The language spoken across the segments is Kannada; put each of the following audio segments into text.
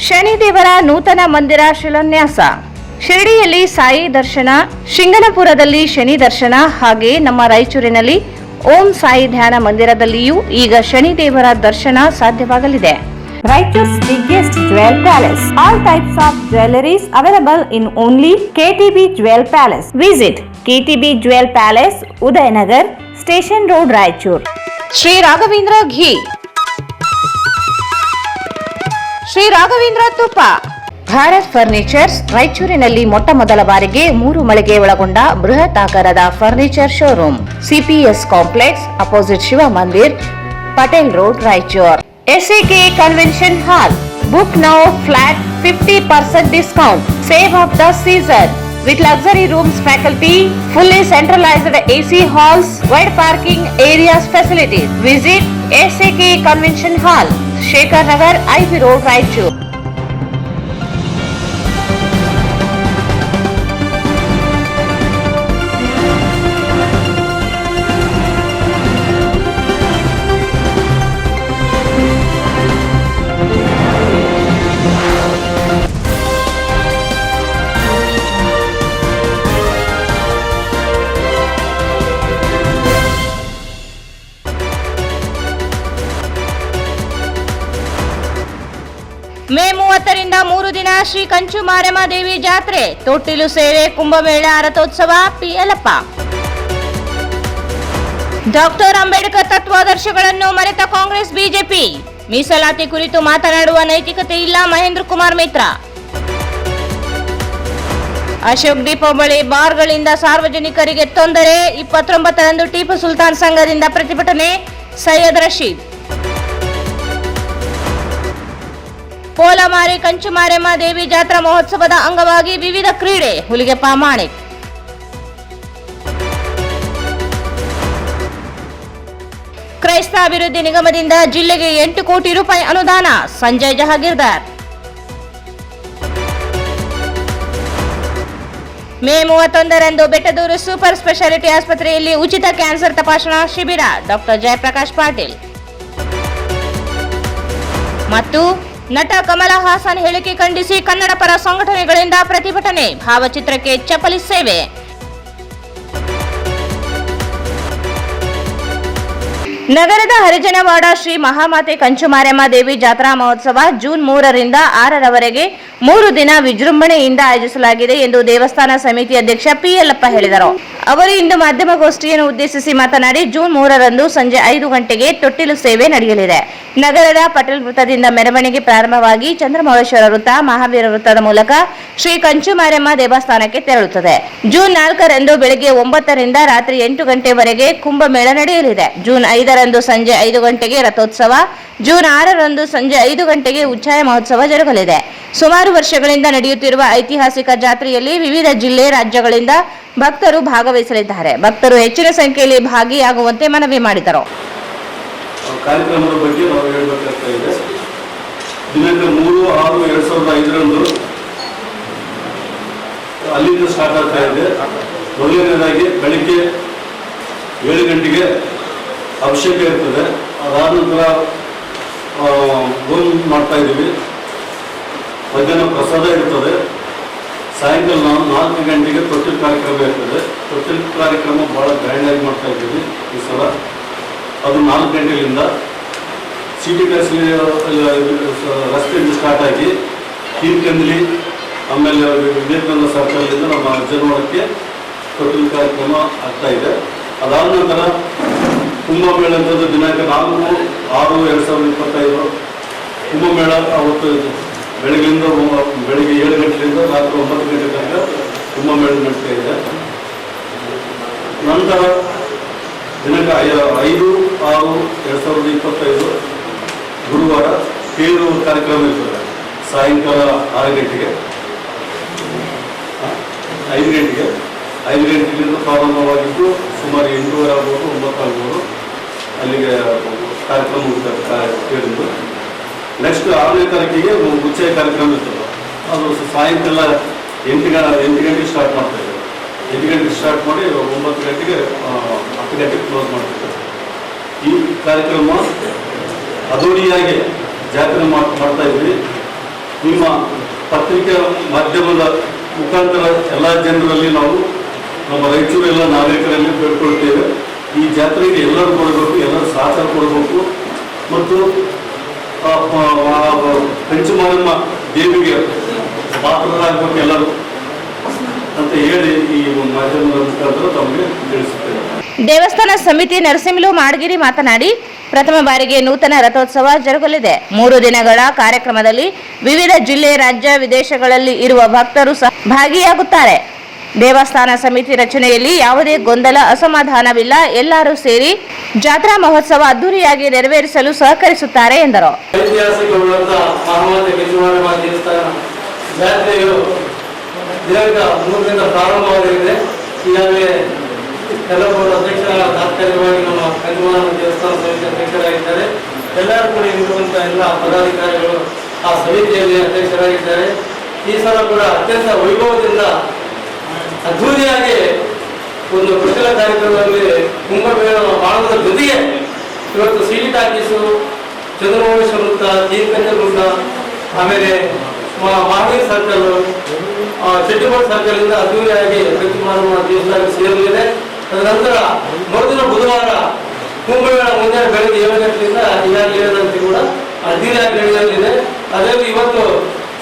ಶನಿದೇವರ ನೂತನ ಮಂದಿರ ಶಿಲಾನ್ಯಾಸ. ಶಿರಡಿಯಲ್ಲಿ ಸಾಯಿ ದರ್ಶನ, ಶಿಂಗನಪುರದಲ್ಲಿ ಶನಿ ದರ್ಶನ, ಹಾಗೆ ನಮ್ಮ ರಾಯಚೂರಿನಲ್ಲಿ ಓಂ ಸಾಯಿ ಧ್ಯಾನ ಮಂದಿರದಲ್ಲಿಯೂ ಈಗ ಶನಿದೇವರ ದರ್ಶನ ಸಾಧ್ಯವಾಗಲಿದೆ. Raichur's biggest jewel palace. All types of jewelries available in only KTB Jewel Palace. Visit KTB Jewel Palace, Udayanagar, Station Road, Raichur. Sri Raghavendra Ghee, Shri Raghavendra ತುಪ್ಪ. ಭಾರತ್ ಫರ್ನಿಚರ್ಸ್ ರಾಯಚೂರಿನಲ್ಲಿ ಮೊಟ್ಟ ಮೊದಲ ಬಾರಿಗೆ 3 ಮಳಿಗೆ ಒಳಗೊಂಡ ಬೃಹತ್ ಆಕಾರದ furniture showroom. CPS complex opposite Shiva Mandir, Patel road, Raichur. SAK convention hall. Book now flat 50% discount. Save of the season with luxury rooms, faculty, fully centralized AC halls, wide parking areas, facilities. Visit SAK Convention Hall, Shekhar Nagar, IV Road, Raichur. May 30ರಿಂದ 3 ದಿನ ಶ್ರೀ ಕಂಚು ಮಾರಮ್ಮ ದೇವಿ ಜಾತ್ರೆ, ತೊಟ್ಟಿಲು ಸೇವೆ, ಕುಂಭಮೇಳ, ರಥೋತ್ಸವ. ಪಿಯಲಪ್ಪ. ಡಾಕ್ಟರ್ ಅಂಬೇಡ್ಕರ್ ತತ್ವಾದರ್ಶಗಳನ್ನು ಮರೆತ ಕಾಂಗ್ರೆಸ್ ಬಿಜೆಪಿ. ಮೀಸಲಾತಿ ಕುರಿತು ಮಾತನಾಡುವ ನೈತಿಕತೆ ಇಲ್ಲ. ಮಹೇಂದ್ರ ಕುಮಾರ್ ಮಿತ್ರ. ಅಶೋಕ್ ಡಿಪೋ ಬಳಿ ಬಾರ್ಗಳಿಂದ ಸಾರ್ವಜನಿಕರಿಗೆ ತೊಂದರೆ. 29ರಂದು ಟಿಪ್ಪು ಸುಲ್ತಾನ್ ಸಂಘದಿಂದ ಪ್ರತಿಭಟನೆ. ಸೈಯದ್ ರಶೀದ್. ಪೋಲಮಾರಿ ಕಂಚು ಮಾರಮ್ಮ ದೇವಿ ಜಾತ್ರಾ ಮಹೋತ್ಸವದ ಅಂಗವಾಗಿ ವಿವಿಧ ಕ್ರೀಡೆ. ಹುಲಿಗೆಪ್ಪ ಮಾಣಿಕ್. ಕ್ರೈಸ್ತ ಅಭಿವೃದ್ಧಿ ನಿಗಮದಿಂದ ಜಿಲ್ಲೆಗೆ 8 ಕೋಟಿ ರೂಪಾಯಿ ಅನುದಾನ. ಸಂಜಯ್ ಜಹಾಗೀರ್ದಾರ್. ಮೇ 31ರಂದು ಬೆಟ್ಟದೂರು ಸೂಪರ್ ಸ್ಪೆಷಾಲಿಟಿ ಆಸ್ಪತ್ರೆಯಲ್ಲಿ ಉಚಿತ ಕ್ಯಾನ್ಸರ್ ತಪಾಸಣಾ ಶಿಬಿರ. ಡಾಕ್ಟರ್ ಜಯಪ್ರಕಾಶ್ ಪಾಟೀಲ್. ಮತ್ತು ನಟ ಕಮಲ ಹಾಸನ್ ಹೇಳಿಕೆ ಖಂಡಿಸಿ ಕನ್ನಡ ಪರ ಸಂಘಟನೆಗಳಿಂದ ಪ್ರತಿಭಟನೆ. ಭಾವಚಿತ್ರಕ್ಕೆ ಚಪ್ಪಲಿ ಸೇವೆ. ನಗರದ ಹರಿಜನವಾಡ ಶ್ರೀ ಮಹಾಮಾತೆ ಕಂಚು ಮಾರಮ್ಮ ದೇವಿ ಜಾತ್ರಾ ಮಹೋತ್ಸವ ಜೂನ್ 3ರಿಂದ 6ರವರೆಗೆ 3 ದಿನ ವಿಜೃಂಭಣೆಯಿಂದ ಆಯೋಜಿಸಲಾಗಿದೆ ಎಂದು ದೇವಸ್ಥಾನ ಸಮಿತಿ ಅಧ್ಯಕ್ಷ ಪಿಯಲಪ್ಪ ಹೇಳಿದರು. ಅವರು ಇಂದು ಮಾಧ್ಯಮಗೋಷ್ಠಿಯನ್ನು ಉದ್ದೇಶಿಸಿ ಮಾತನಾಡಿ, ಜೂನ್ 3ರಂದು ಸಂಜೆ 5 ಗಂಟೆಗೆ ತೊಟ್ಟಿಲು ಸೇವೆ ನಡೆಯಲಿದೆ. ನಗರದ ಪಟೇಲ್ ವೃತ್ತದಿಂದ ಮೆರವಣಿಗೆ ಪ್ರಾರಂಭವಾಗಿ ಚಂದ್ರಮೌಳೇಶ್ವರ ವೃತ್ತ, ಮಹಾವೀರ ವೃತ್ತದ ಮೂಲಕ ಶ್ರೀ ಕಂಚು ಮಾರಮ್ಮ ದೇವಸ್ಥಾನಕ್ಕೆ ತೆರಳುತ್ತದೆ. ಜೂನ್ 4ರಂದು ಬೆಳಗ್ಗೆ 9ರಿಂದ ರಾತ್ರಿ 8 ಗಂಟೆವರೆಗೆ ಕುಂಭಮೇಳ ನಡೆಯಲಿದೆ. ಜೂನ್ 5ರಂದು ಸಂಜೆ 5 ಗಂಟೆಗೆ ರಥೋತ್ಸವ. ಜೂನ್ 6ರಂದು ಸಂಜೆ 5 ಗಂಟೆಗೆ ಉಚ್ಛಾಯ ಮಹೋತ್ಸವ ಜರುಗಲಿದೆ. ಸುಮಾರು ವರ್ಷಗಳಿಂದ ನಡೆಯುತ್ತಿರುವ ಐತಿಹಾಸಿಕ ಜಾತ್ರೆಯಲ್ಲಿ ವಿವಿಧ ಜಿಲ್ಲೆ, ರಾಜ್ಯಗಳಿಂದ ಭಕ್ತರು ಭಾಗವಹಿಸಲಿದ್ದಾರೆ. ಭಕ್ತರು ಹೆಚ್ಚಿನ ಸಂಖ್ಯೆಯಲ್ಲಿ ಭಾಗಿಯಾಗುವಂತೆ ಮನವಿ ಮಾಡಿದರು. ಕಾರ್ಯಕ್ರಮದ ಬಗ್ಗೆ ನಾವು ಹೇಳಬೇಕಾಗ್ತಾ ಇದೆ. ದಿನಾಂಕ 3/6/2005ರಂದು ಅಲ್ಲಿಂದ ಸ್ಟಾರ್ಟ್ ಆಗ್ತಾ ಇದೆ. ಮೊದಲನೇದಾಗಿ ಬೆಳಿಗ್ಗೆ 7 ಗಂಟೆಗೆ ಅಭಿಷೇಕ ಇರ್ತದೆ. ಅದಾದ ನಂತರ ಹೋಮ ಮಾಡ್ತಾ ಇದ್ದೀವಿ. ಮಧ್ಯಾಹ್ನ ಪ್ರಸಾದ ಇರ್ತದೆ. ಸಾಯಂಕಾಲ 4 ಗಂಟೆಗೆ ತೊಟ್ಟಿಲು ಕಾರ್ಯಕ್ರಮ ಇರ್ತದೆ. ತೊಟ್ಟಿಲು ಕಾರ್ಯಕ್ರಮ ಭಾಳ ಗ್ರ್ಯಾಂಡಾಗಿ ಮಾಡ್ತಾ ಇದ್ದೀವಿ ಈ ಸಲ. ಅದು 4 ಗಂಟೆಯಿಂದ ಸಿಟಿ ರಸ್ತೆಯಿಂದ ಸ್ಟಾರ್ಟ್ ಆಗಿ ಕೀರ್ಕಂದ್ಲಿ, ಆಮೇಲೆ ವಿವೇಕಾನಂದ ಸರ್ಕಲ್ನಿಂದ ನಮ್ಮ ಅಜ್ಜನವಾಡಕ್ಕೆ ತೊಟ್ಟಿಲು ಕಾರ್ಯಕ್ರಮ ಆಗ್ತಾ ಇದೆ. ಅದಾದ ನಂತರ ಕುಂಭಮೇಳ ಅಂತದ್ದು ದಿನಾಂಕ 4/6/2025 ಕುಂಭಮೇಳ. ಅವತ್ತು ಬೆಳಗ್ಗೆ 7 ಗಂಟೆಯಿಂದ ರಾತ್ರಿ 9 ಗಂಟೆ ತನಕ ಕುಂಭಮೇಳ ನಡೀತಾ ಇದೆ. ನಂತರ ದಿನಾಂಕ 5/6/2025 ಗುರುವಾರ ತೇರು ಕಾರ್ಯಕ್ರಮ ಇರ್ತದೆ. ಸಾಯಂಕಾಲ 6 ಗಂಟೆಗೆ 5 ಗಂಟೆಯಿಂದ ಪ್ರಾರಂಭವಾಗಿದ್ದು ಸುಮಾರು 8:30 ಆಗ್ಬೋದು, 9 ಆಗ್ಬೋದು ಅಲ್ಲಿಗೆ ಕಾರ್ಯಕ್ರಮ ತೇರಿದ್ದು. ನೆಕ್ಸ್ಟ್ 6ನೇ ತಾರೀಕಿಗೆ ಉಚ್ಛಾಯ ಕಾರ್ಯಕ್ರಮ ಇರ್ತದೆ. ಅದು ಸಾಯಂಕಾಲ 8 ಗಂಟೆಗೆ ಸ್ಟಾರ್ಟ್ ಮಾಡ್ತಾ ಇದ್ದಾರೆ. 8 ಗಂಟೆಗೆ ಸ್ಟಾರ್ಟ್ ಮಾಡಿ 9 ಗಂಟೆಗೆ 10 ಗಂಟೆಗೆ ಕ್ಲೋಸ್ ಮಾಡ್ತಿದ್ದಾರೆ. ಈ ಕಾರ್ಯಕ್ರಮ ಅದ್ದೂರಿಯಾಗಿ ಜಾತ್ರೆ ಮಾಡ್ತಾ ಇದ್ವಿ. ನಿಮ್ಮ ಪತ್ರಿಕೆ ಮಾಧ್ಯಮದ ಮುಖಾಂತರ ಎಲ್ಲ ಜನರಲ್ಲಿ ನಾವು ನಮ್ಮ ರಾಯಚೂರೆಲ್ಲ ನಾಗರಿಕರಲ್ಲಿ ಬೇಡ್ಕೊಳ್ತೇವೆ. ಈ ಜಾತ್ರೆಗೆ ಎಲ್ಲರೂ ಕೊಡಬೇಕು, ಎಲ್ಲರೂ ಸಹಕಾರ ಕೊಡಬೇಕು ಮತ್ತು ಪಂಚಮಾರಮ್ಮ ದೇವಿಗೆ ಪಾತ್ರರಾಗಬೇಕು ಎಲ್ಲರೂ ಅಂತ ಹೇಳಿ ಈ ಮಾಧ್ಯಮದ ಮುಖಾಂತರ ತಮಗೆ ತಿಳಿಸುತ್ತೇವೆ. ದೇವಸ್ಥಾನ ಸಮಿತಿ ನರಸಿಂಹಲು ಮಾಡಗಿರಿ ಮಾತನಾಡಿ, ಪ್ರಥಮ ಬಾರಿಗೆ ನೂತನ ರಥೋತ್ಸವ ಜರುಗಲಿದೆ. 3 ದಿನಗಳ ಕಾರ್ಯಕ್ರಮದಲ್ಲಿ ವಿವಿಧ ಜಿಲ್ಲೆ, ರಾಜ್ಯ, ವಿದೇಶಗಳಲ್ಲಿ ಇರುವ ಭಕ್ತರು ಸಹ ಭಾಗಿಯಾಗುತ್ತಾರೆ. ದೇವಸ್ಥಾನ ಸಮಿತಿ ರಚನೆಯಲ್ಲಿ ಯಾವುದೇ ಗೊಂದಲ, ಅಸಮಾಧಾನವಿಲ್ಲ. ಎಲ್ಲರೂ ಸೇರಿ ಜಾತ್ರಾ ಮಹೋತ್ಸವ ಅದ್ದೂರಿಯಾಗಿ ನೆರವೇರಿಸಲು ಸಹಕರಿಸುತ್ತಾರೆ ಎಂದರು. ಐತಿಹಾಸಿಕವಾದ ಮಹಾಮಾತೆ ಕಂಚುಮಾರಮ್ಮ ದೇವಸ್ಥಾನ ಜಾತ್ರೆಯು ದಿನಾಂಕ 3ರಿಂದ ಪ್ರಾರಂಭವಾಗಲಿದೆ. ಈಗಾಗಲೇ ಕೆಲವರು ಅಧ್ಯಕ್ಷರ ತಾತ್ಕಾಲಿಕವಾಗಿ ನಮ್ಮ ಕಂಚುಮಾರಮ್ಮ ದೇವಸ್ಥಾನ ಸಮಿತಿ ಅಧ್ಯಕ್ಷರಾಗಿದ್ದಾರೆ. ಎಲ್ಲರೂ ಕೂಡ ಇರುವಂಥ ಎಲ್ಲ ಪದಾಧಿಕಾರಿಗಳು ಆ ಸಮಿತಿಯಲ್ಲಿ ಅಧ್ಯಕ್ಷರಾಗಿದ್ದಾರೆ. ಈ ಸಲ ಕೂಡ ಅತ್ಯಂತ ವೈಭವದಿಂದ ಅದ್ಭುತವಾಗಿ ಒಂದು ಪ್ರಚಲ ಕಾರ್ಯಕ್ರಮದಲ್ಲಿ ಕುಂಭಮೇಳ ಮಾಡುವುದರ ಜೊತೆಗೆ ಇವತ್ತು ಸಿಡಿ ಟಾಕೀಸು, ಚಂದ್ರಮೌಳೇಶ ವೃತ್ತ, ತೀರ್ಥಂಜ ವೃತ್ತ, ಆಮೇಲೆ ಮಹಾವೀರ್ ಸರ್ಕಲ್, ಚೆಟ್ಟಿಮಠ ಸರ್ಕಲ್ ಇಂದ ಅದ್ದೂರಿಯಾಗಿ ಕಂಚುಮಾರಮ್ಮ ದೇವಸ್ಥಾನ ಸೇರಲಿದೆ. ತದನಂತರ ಮರುದಿನ ಬುಧವಾರ ಕುಂಭಮೇಳ ಮುಂಜಾನೆ ಬೆಳಗ್ಗೆ 7 ಗಂಟೆಯಿಂದ ಈಗಾಗಲೇ 7 ಗಂಟೆ ಕೂಡ ಅದ್ದೂರಿಯಾಗಿ ನಡೆಯಲಿದೆ. ಅದರಲ್ಲಿ ಇವತ್ತು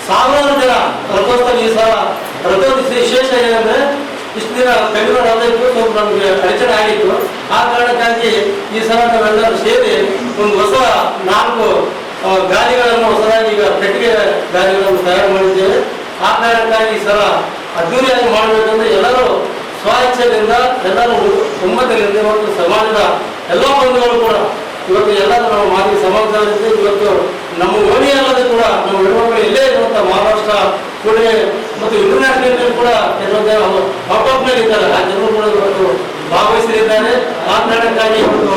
ಸಾವಿರಾರು ಜನ ರಥೋತ್ಸವ. ಈ ಸಲ ರಥೋತ್ಸವ ವಿಶೇಷ ಏನಂದ್ರೆ ಇಷ್ಟು ದಿನ ಬೆಂಗಳೂರು ರಥ ಇತ್ತು, ಸ್ವಲ್ಪ ನಮಗೆ ಅಡಚಣೆ ಆಗಿತ್ತು. ಆ ಕಾರಣಕ್ಕಾಗಿ ಈ ಸಲ ನಾವೆಲ್ಲರೂ ಸೇರಿ ಒಂದು ಹೊಸ 4 ಗಾಲಿಗಳನ್ನು ಹೊಸದಾಗಿ ಈಗ ಪೆಟ್ಟಿಗೆ ಗಾಲಿಗಳನ್ನು ತಯಾರು ಮಾಡಿದ್ದೇವೆ. ಆ ಕಾರಣಕ್ಕಾಗಿ ಈ ಸಲ ಅದ್ದೂರಿಯಾಗಿ ಮಾಡಬೇಕಂದ್ರೆ ಎಲ್ಲರೂ ಸ್ವ-ಇಚ್ಛೆಯಿಂದ, ಎಲ್ಲರೂ ಒಮ್ಮತದಿಂದ ಮತ್ತು ಸಮಾಜದ ಎಲ್ಲ ಬಂಧುಗಳು ಕೂಡ ಇವತ್ತು ಎಲ್ಲರೂ ನಾವು ಮಾಡಿ ಸಮಾಜದಲ್ಲಿ ಇವತ್ತು ನಮ್ಮ ಓಣಿ ಅಲ್ಲದೆ ಕೂಡ ನಮ್ಮ ಹೆಣ್ಮಕ್ಳು ಇಲ್ಲೇ ಇರುವಂಥ ಮಹಾರಾಷ್ಟ್ರ, ಪುಣೆ ಮತ್ತು ಇಂಟರ್ನ್ಯಾಷನಲ್ ಕೂಡ ಕೆಲವೊಂದು ಔಟ್ಆಫ್ನಲ್ಲಿ ಇದ್ದಾರೆ. ಆ ಜನರು ಕೂಡ ಇವತ್ತು ಭಾಗವಹಿಸಲಿದ್ದಾರೆ. ಆ ಕಾರಣಕ್ಕಾಗಿ ಇವತ್ತು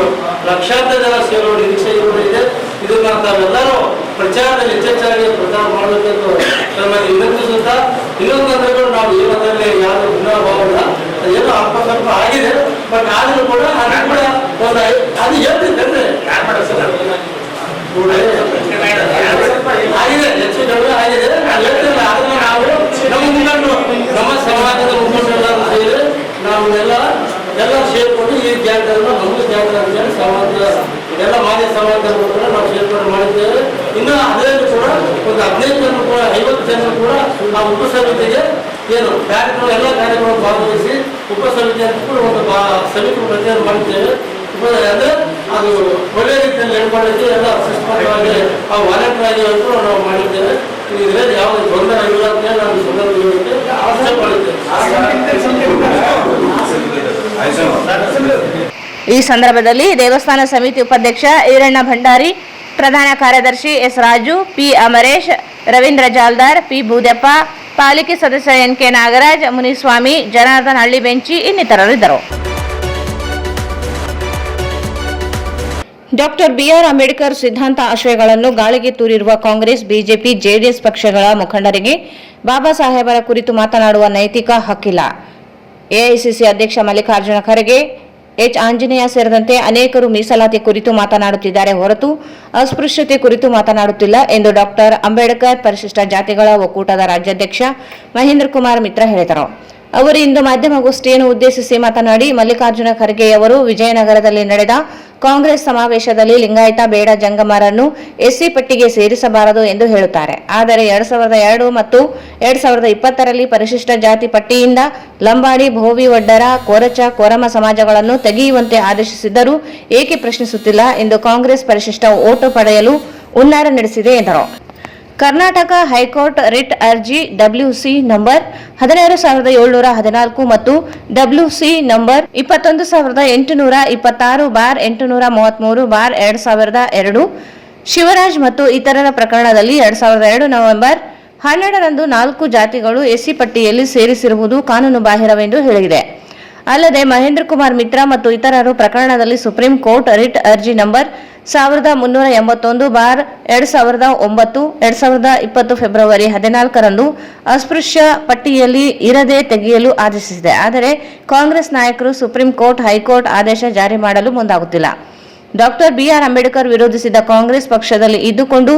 ಲಕ್ಷಾಂತರ ಜನ ಸೇರುವ ನಿರೀಕ್ಷೆ ಇದೆ. ಇದನ್ನ ತಾವೆಲ್ಲರೂ ಪ್ರಚಾರದಲ್ಲಿ ಹೆಚ್ಚೆಚ್ಚಾಗಿ ಪ್ರಚಾರ ಮಾಡಬೇಕೆಂದು ತಮ್ಮಲ್ಲಿ ವಿನಂತಿಸುತ್ತಾ, ಇನ್ನೊಂದಂದ್ರೆ ಕೂಡ ನಾವು ಏನಂದ್ರೆ ಯಾರು ಭಿನ್ನಭಾವವಿಲ್ಲ, ಏನೋ ಅಲ್ಪ ಸ್ವಲ್ಪ ಆಗಿದೆ. ಬಟ್ ಆದರೂ ಕೂಡ ಅದು ಕೂಡ ಒಂದು ಅದು ಹೇಳ್ತಿದ್ದಂದ್ರೆ ಆಗಿದೆ, ಹೆಚ್ಚು ಕಡಿಮೆ ಆಗಿದೆ. ಹೇಳ್ತಿಲ್ಲ, ಅದನ್ನು ನಾವು ನಮ್ಮ ಮುಖಂಡರು, ನಮ್ಮ ಸಮಾಜದ ಮುಖಂಡರೆಲ್ಲರೂ ಸೇರಿ ನಾವೆಲ್ಲ ಸೇರ್ಕೊಂಡು ಈ ಜಾತ್ರೆಯನ್ನು ನಮ್ಮದು ಜಾತ್ರೆ ಅಂತೇಳಿ ಸಮಾಜದ ಎಲ್ಲ ಮಾನ್ಯ ಸಮಾಜದವರು ಕೂಡ ನಾವು ಸೇರ್ಪಡೆ ಮಾಡಿದ್ದೇವೆ. ಇನ್ನು ಅದರಲ್ಲಿ ಕೂಡ ಒಂದು 15 ಜನ ಕೂಡ 50 ಜನ ಕೂಡ ಆ ಉಪಸಮಿತಿಗೆ ಏನು ಕಾರ್ಯಕ್ರಮ ಎಲ್ಲ ಕಾರ್ಯಕ್ರಮ ಭಾಗವಹಿಸಿ ಉಪಸಮಿತಿ ಅಂತ ಕೂಡ ಒಂದು ಸಮಿತಿ ರಚನೆ ಮಾಡಿದ್ದೇವೆ. ಅಂದ್ರೆ ಅದು ಒಳ್ಳೆ ರೀತಿಯಲ್ಲಿ ಹೇಳ್ಕೊಳ್ಳಿಕ್ಕೆ ಎಲ್ಲ ಸಿಸ್ಟಮವಾಗಿ ಆ ವಾಲಂಟಿಯರ್ ಆಗಿ ಕೂಡ ನಾವು ಮಾಡಿದ್ದೇವೆ. ಇದರಲ್ಲಿ ಯಾವುದೇ ಗೊಂದಲ ಇಲ್ಲ ಅಂತ ನಾನು ಸಂದರ್ಭಕ್ಕೆ ಆಸೆ ಪಡುತ್ತೇನೆ. ಈ ಸಂದರ್ಭದಲ್ಲಿ ದೇವಸ್ಥಾನ ಸಮಿತಿ ಉಪಾಧ್ಯಕ್ಷ ಈರಣ್ಣ ಭಂಡಾರಿ, ಪ್ರಧಾನ ಕಾರ್ಯದರ್ಶಿ S Raju, P Amaresh, Ravindra Jaldar, P Bhudappa, ಪಾಲಿಕೆ ಸದಸ್ಯ ಎನ್.ಕೆ. ನಾಗರಾಜ್, ಮುನಿಸ್ವಾಮಿ, ಜನಾರ್ದನ್ ಹಳ್ಳಿಬೆಂಚಿ ಇನ್ನಿತರರಿದ್ದರು. ಡಾಕ್ಟರ್ ಬಿಆರ್ ಅಂಬೇಡ್ಕರ್ ಸಿದ್ಧಾಂತ ಆಶಯಗಳನ್ನು ಗಾಳಿಗೆ ತೂರಿರುವ ಕಾಂಗ್ರೆಸ್, ಬಿಜೆಪಿ, ಜೆಡಿಎಸ್ ಪಕ್ಷಗಳ ಮುಖಂಡರಿಗೆ ಬಾಬಾ ಸಾಹೇಬರ ಕುರಿತು ಮಾತನಾಡುವ ನೈತಿಕ ಹಕ್ಕಿಲ್ಲ. ಎಐಸಿಸಿ ಅಧ್ಯಕ್ಷ ಮಲ್ಲಿಕಾರ್ಜುನ ಖರ್ಗೆ, ಎಚ್ ಆಂಜನೇಯ ಸೇರಿದಂತೆ ಅನೇಕರು ಮೀಸಲಾತಿ ಕುರಿತು ಮಾತನಾಡುತ್ತಿದ್ದಾರೆ ಹೊರತು ಅಸ್ಪೃಶ್ಯತೆ ಕುರಿತು ಮಾತನಾಡುತ್ತಿಲ್ಲ ಎಂದು ಡಾಕ್ಟರ್ ಅಂಬೇಡ್ಕರ್ ಪರಿಶಿಷ್ಟ ಜಾತಿಗಳ ಒಕ್ಕೂಟದ ರಾಜ್ಯಾಧ್ಯಕ್ಷ ಮಹೇಂದ್ರ ಕುಮಾರ್ ಮಿತ್ರ ಹೇಳಿದರು. ಅವರು ಇಂದು ಮಾಧ್ಯಮಗೋಷ್ಠಿಯನ್ನು ಉದ್ದೇಶಿಸಿ ಮಾತನಾಡಿ, ಮಲ್ಲಿಕಾರ್ಜುನ ಖರ್ಗೆಯವರು ವಿಜಯನಗರದಲ್ಲಿ ನಡೆದ ಕಾಂಗ್ರೆಸ್ ಸಮಾವೇಶದಲ್ಲಿ ಲಿಂಗಾಯತ ಬೇಡ ಜಂಗಮರನ್ನು ಎಸ್ಸಿ ಪಟ್ಟಿಗೆ ಸೇರಿಸಬಾರದು ಎಂದು ಹೇಳುತ್ತಾರೆ. ಆದರೆ 2002 ಮತ್ತು 2020ರಲ್ಲಿ ಪರಿಶಿಷ್ಟ ಜಾತಿ ಪಟ್ಟಿಯಿಂದ ಲಂಬಾಡಿ, ಭೋವಿ, ವಡ್ಡರ, ಕೊರಚ, ಕೊರಮ ಸಮಾಜಗಳನ್ನು ತೆಗೆಯುವಂತೆ ಆದೇಶಿಸಿದ್ದರೂ ಏಕೆ ಪ್ರಶ್ನಿಸುತ್ತಿಲ್ಲ ಎಂದು ಕಾಂಗ್ರೆಸ್ ಪರಿಶಿಷ್ಟ ಓಟು ಪಡೆಯಲು ಹುನ್ನಾರ ನಡೆಸಿದೆ ಎಂದರು. ಕರ್ನಾಟಕ ಹೈಕೋರ್ಟ್ ರಿಟ್ ಅರ್ಜಿ WC ನಂಬರ್ 16714 ಮತ್ತು WC ನಂಬರ್ 21826/833/2002 ಶಿವರಾಜ್ ಮತ್ತು ಇತರರ ಪ್ರಕರಣದಲ್ಲಿ 2002 ನವೆಂಬರ್ 12ರಂದು 4 ಜಾತಿಗಳು ಎಸ್ಸಿ ಪಟ್ಟಿಯಲ್ಲಿ ಸೇರಿಸಿರುವುದು ಕಾನೂನು ಬಾಹಿರವೆಂದು ಹೇಳಿದೆ. ಅಲ್ಲದೆ ಮಹೇಂದ್ರ ಕುಮಾರ್ ಮಿತ್ರ ಮತ್ತು ಇತರರು ಪ್ರಕರಣದಲ್ಲಿ ಸುಪ್ರೀಂ ಕೋರ್ಟ್ ರಿಟ್ ಅರ್ಜಿ ನಂಬರ್ 1381/2009 2020 ಫೆಬ್ರವರಿ 14ರಂದು ಅಸ್ಪೃಶ್ಯ ಪಟ್ಟಿಯಲ್ಲಿ ಇರದೆ ತೆಗೆಯಲು ಆದೇಶಿಸಿದೆ. ಆದರೆ ಕಾಂಗ್ರೆಸ್ ನಾಯಕರು ಸುಪ್ರೀಂ ಕೋರ್ಟ್, ಹೈಕೋರ್ಟ್ ಆದೇಶ ಜಾರಿ ಮಾಡಲು ಮುಂದಾಗುತ್ತಿಲ್ಲ. ಡಾಕ್ಟರ್ ಬಿಆರ್ ಅಂಬೇಡ್ಕರ್ ವಿರೋಧಿಸಿದ ಕಾಂಗ್ರೆಸ್ ಪಕ್ಷದಲ್ಲಿ ಇದ್ದುಕೊಂಡು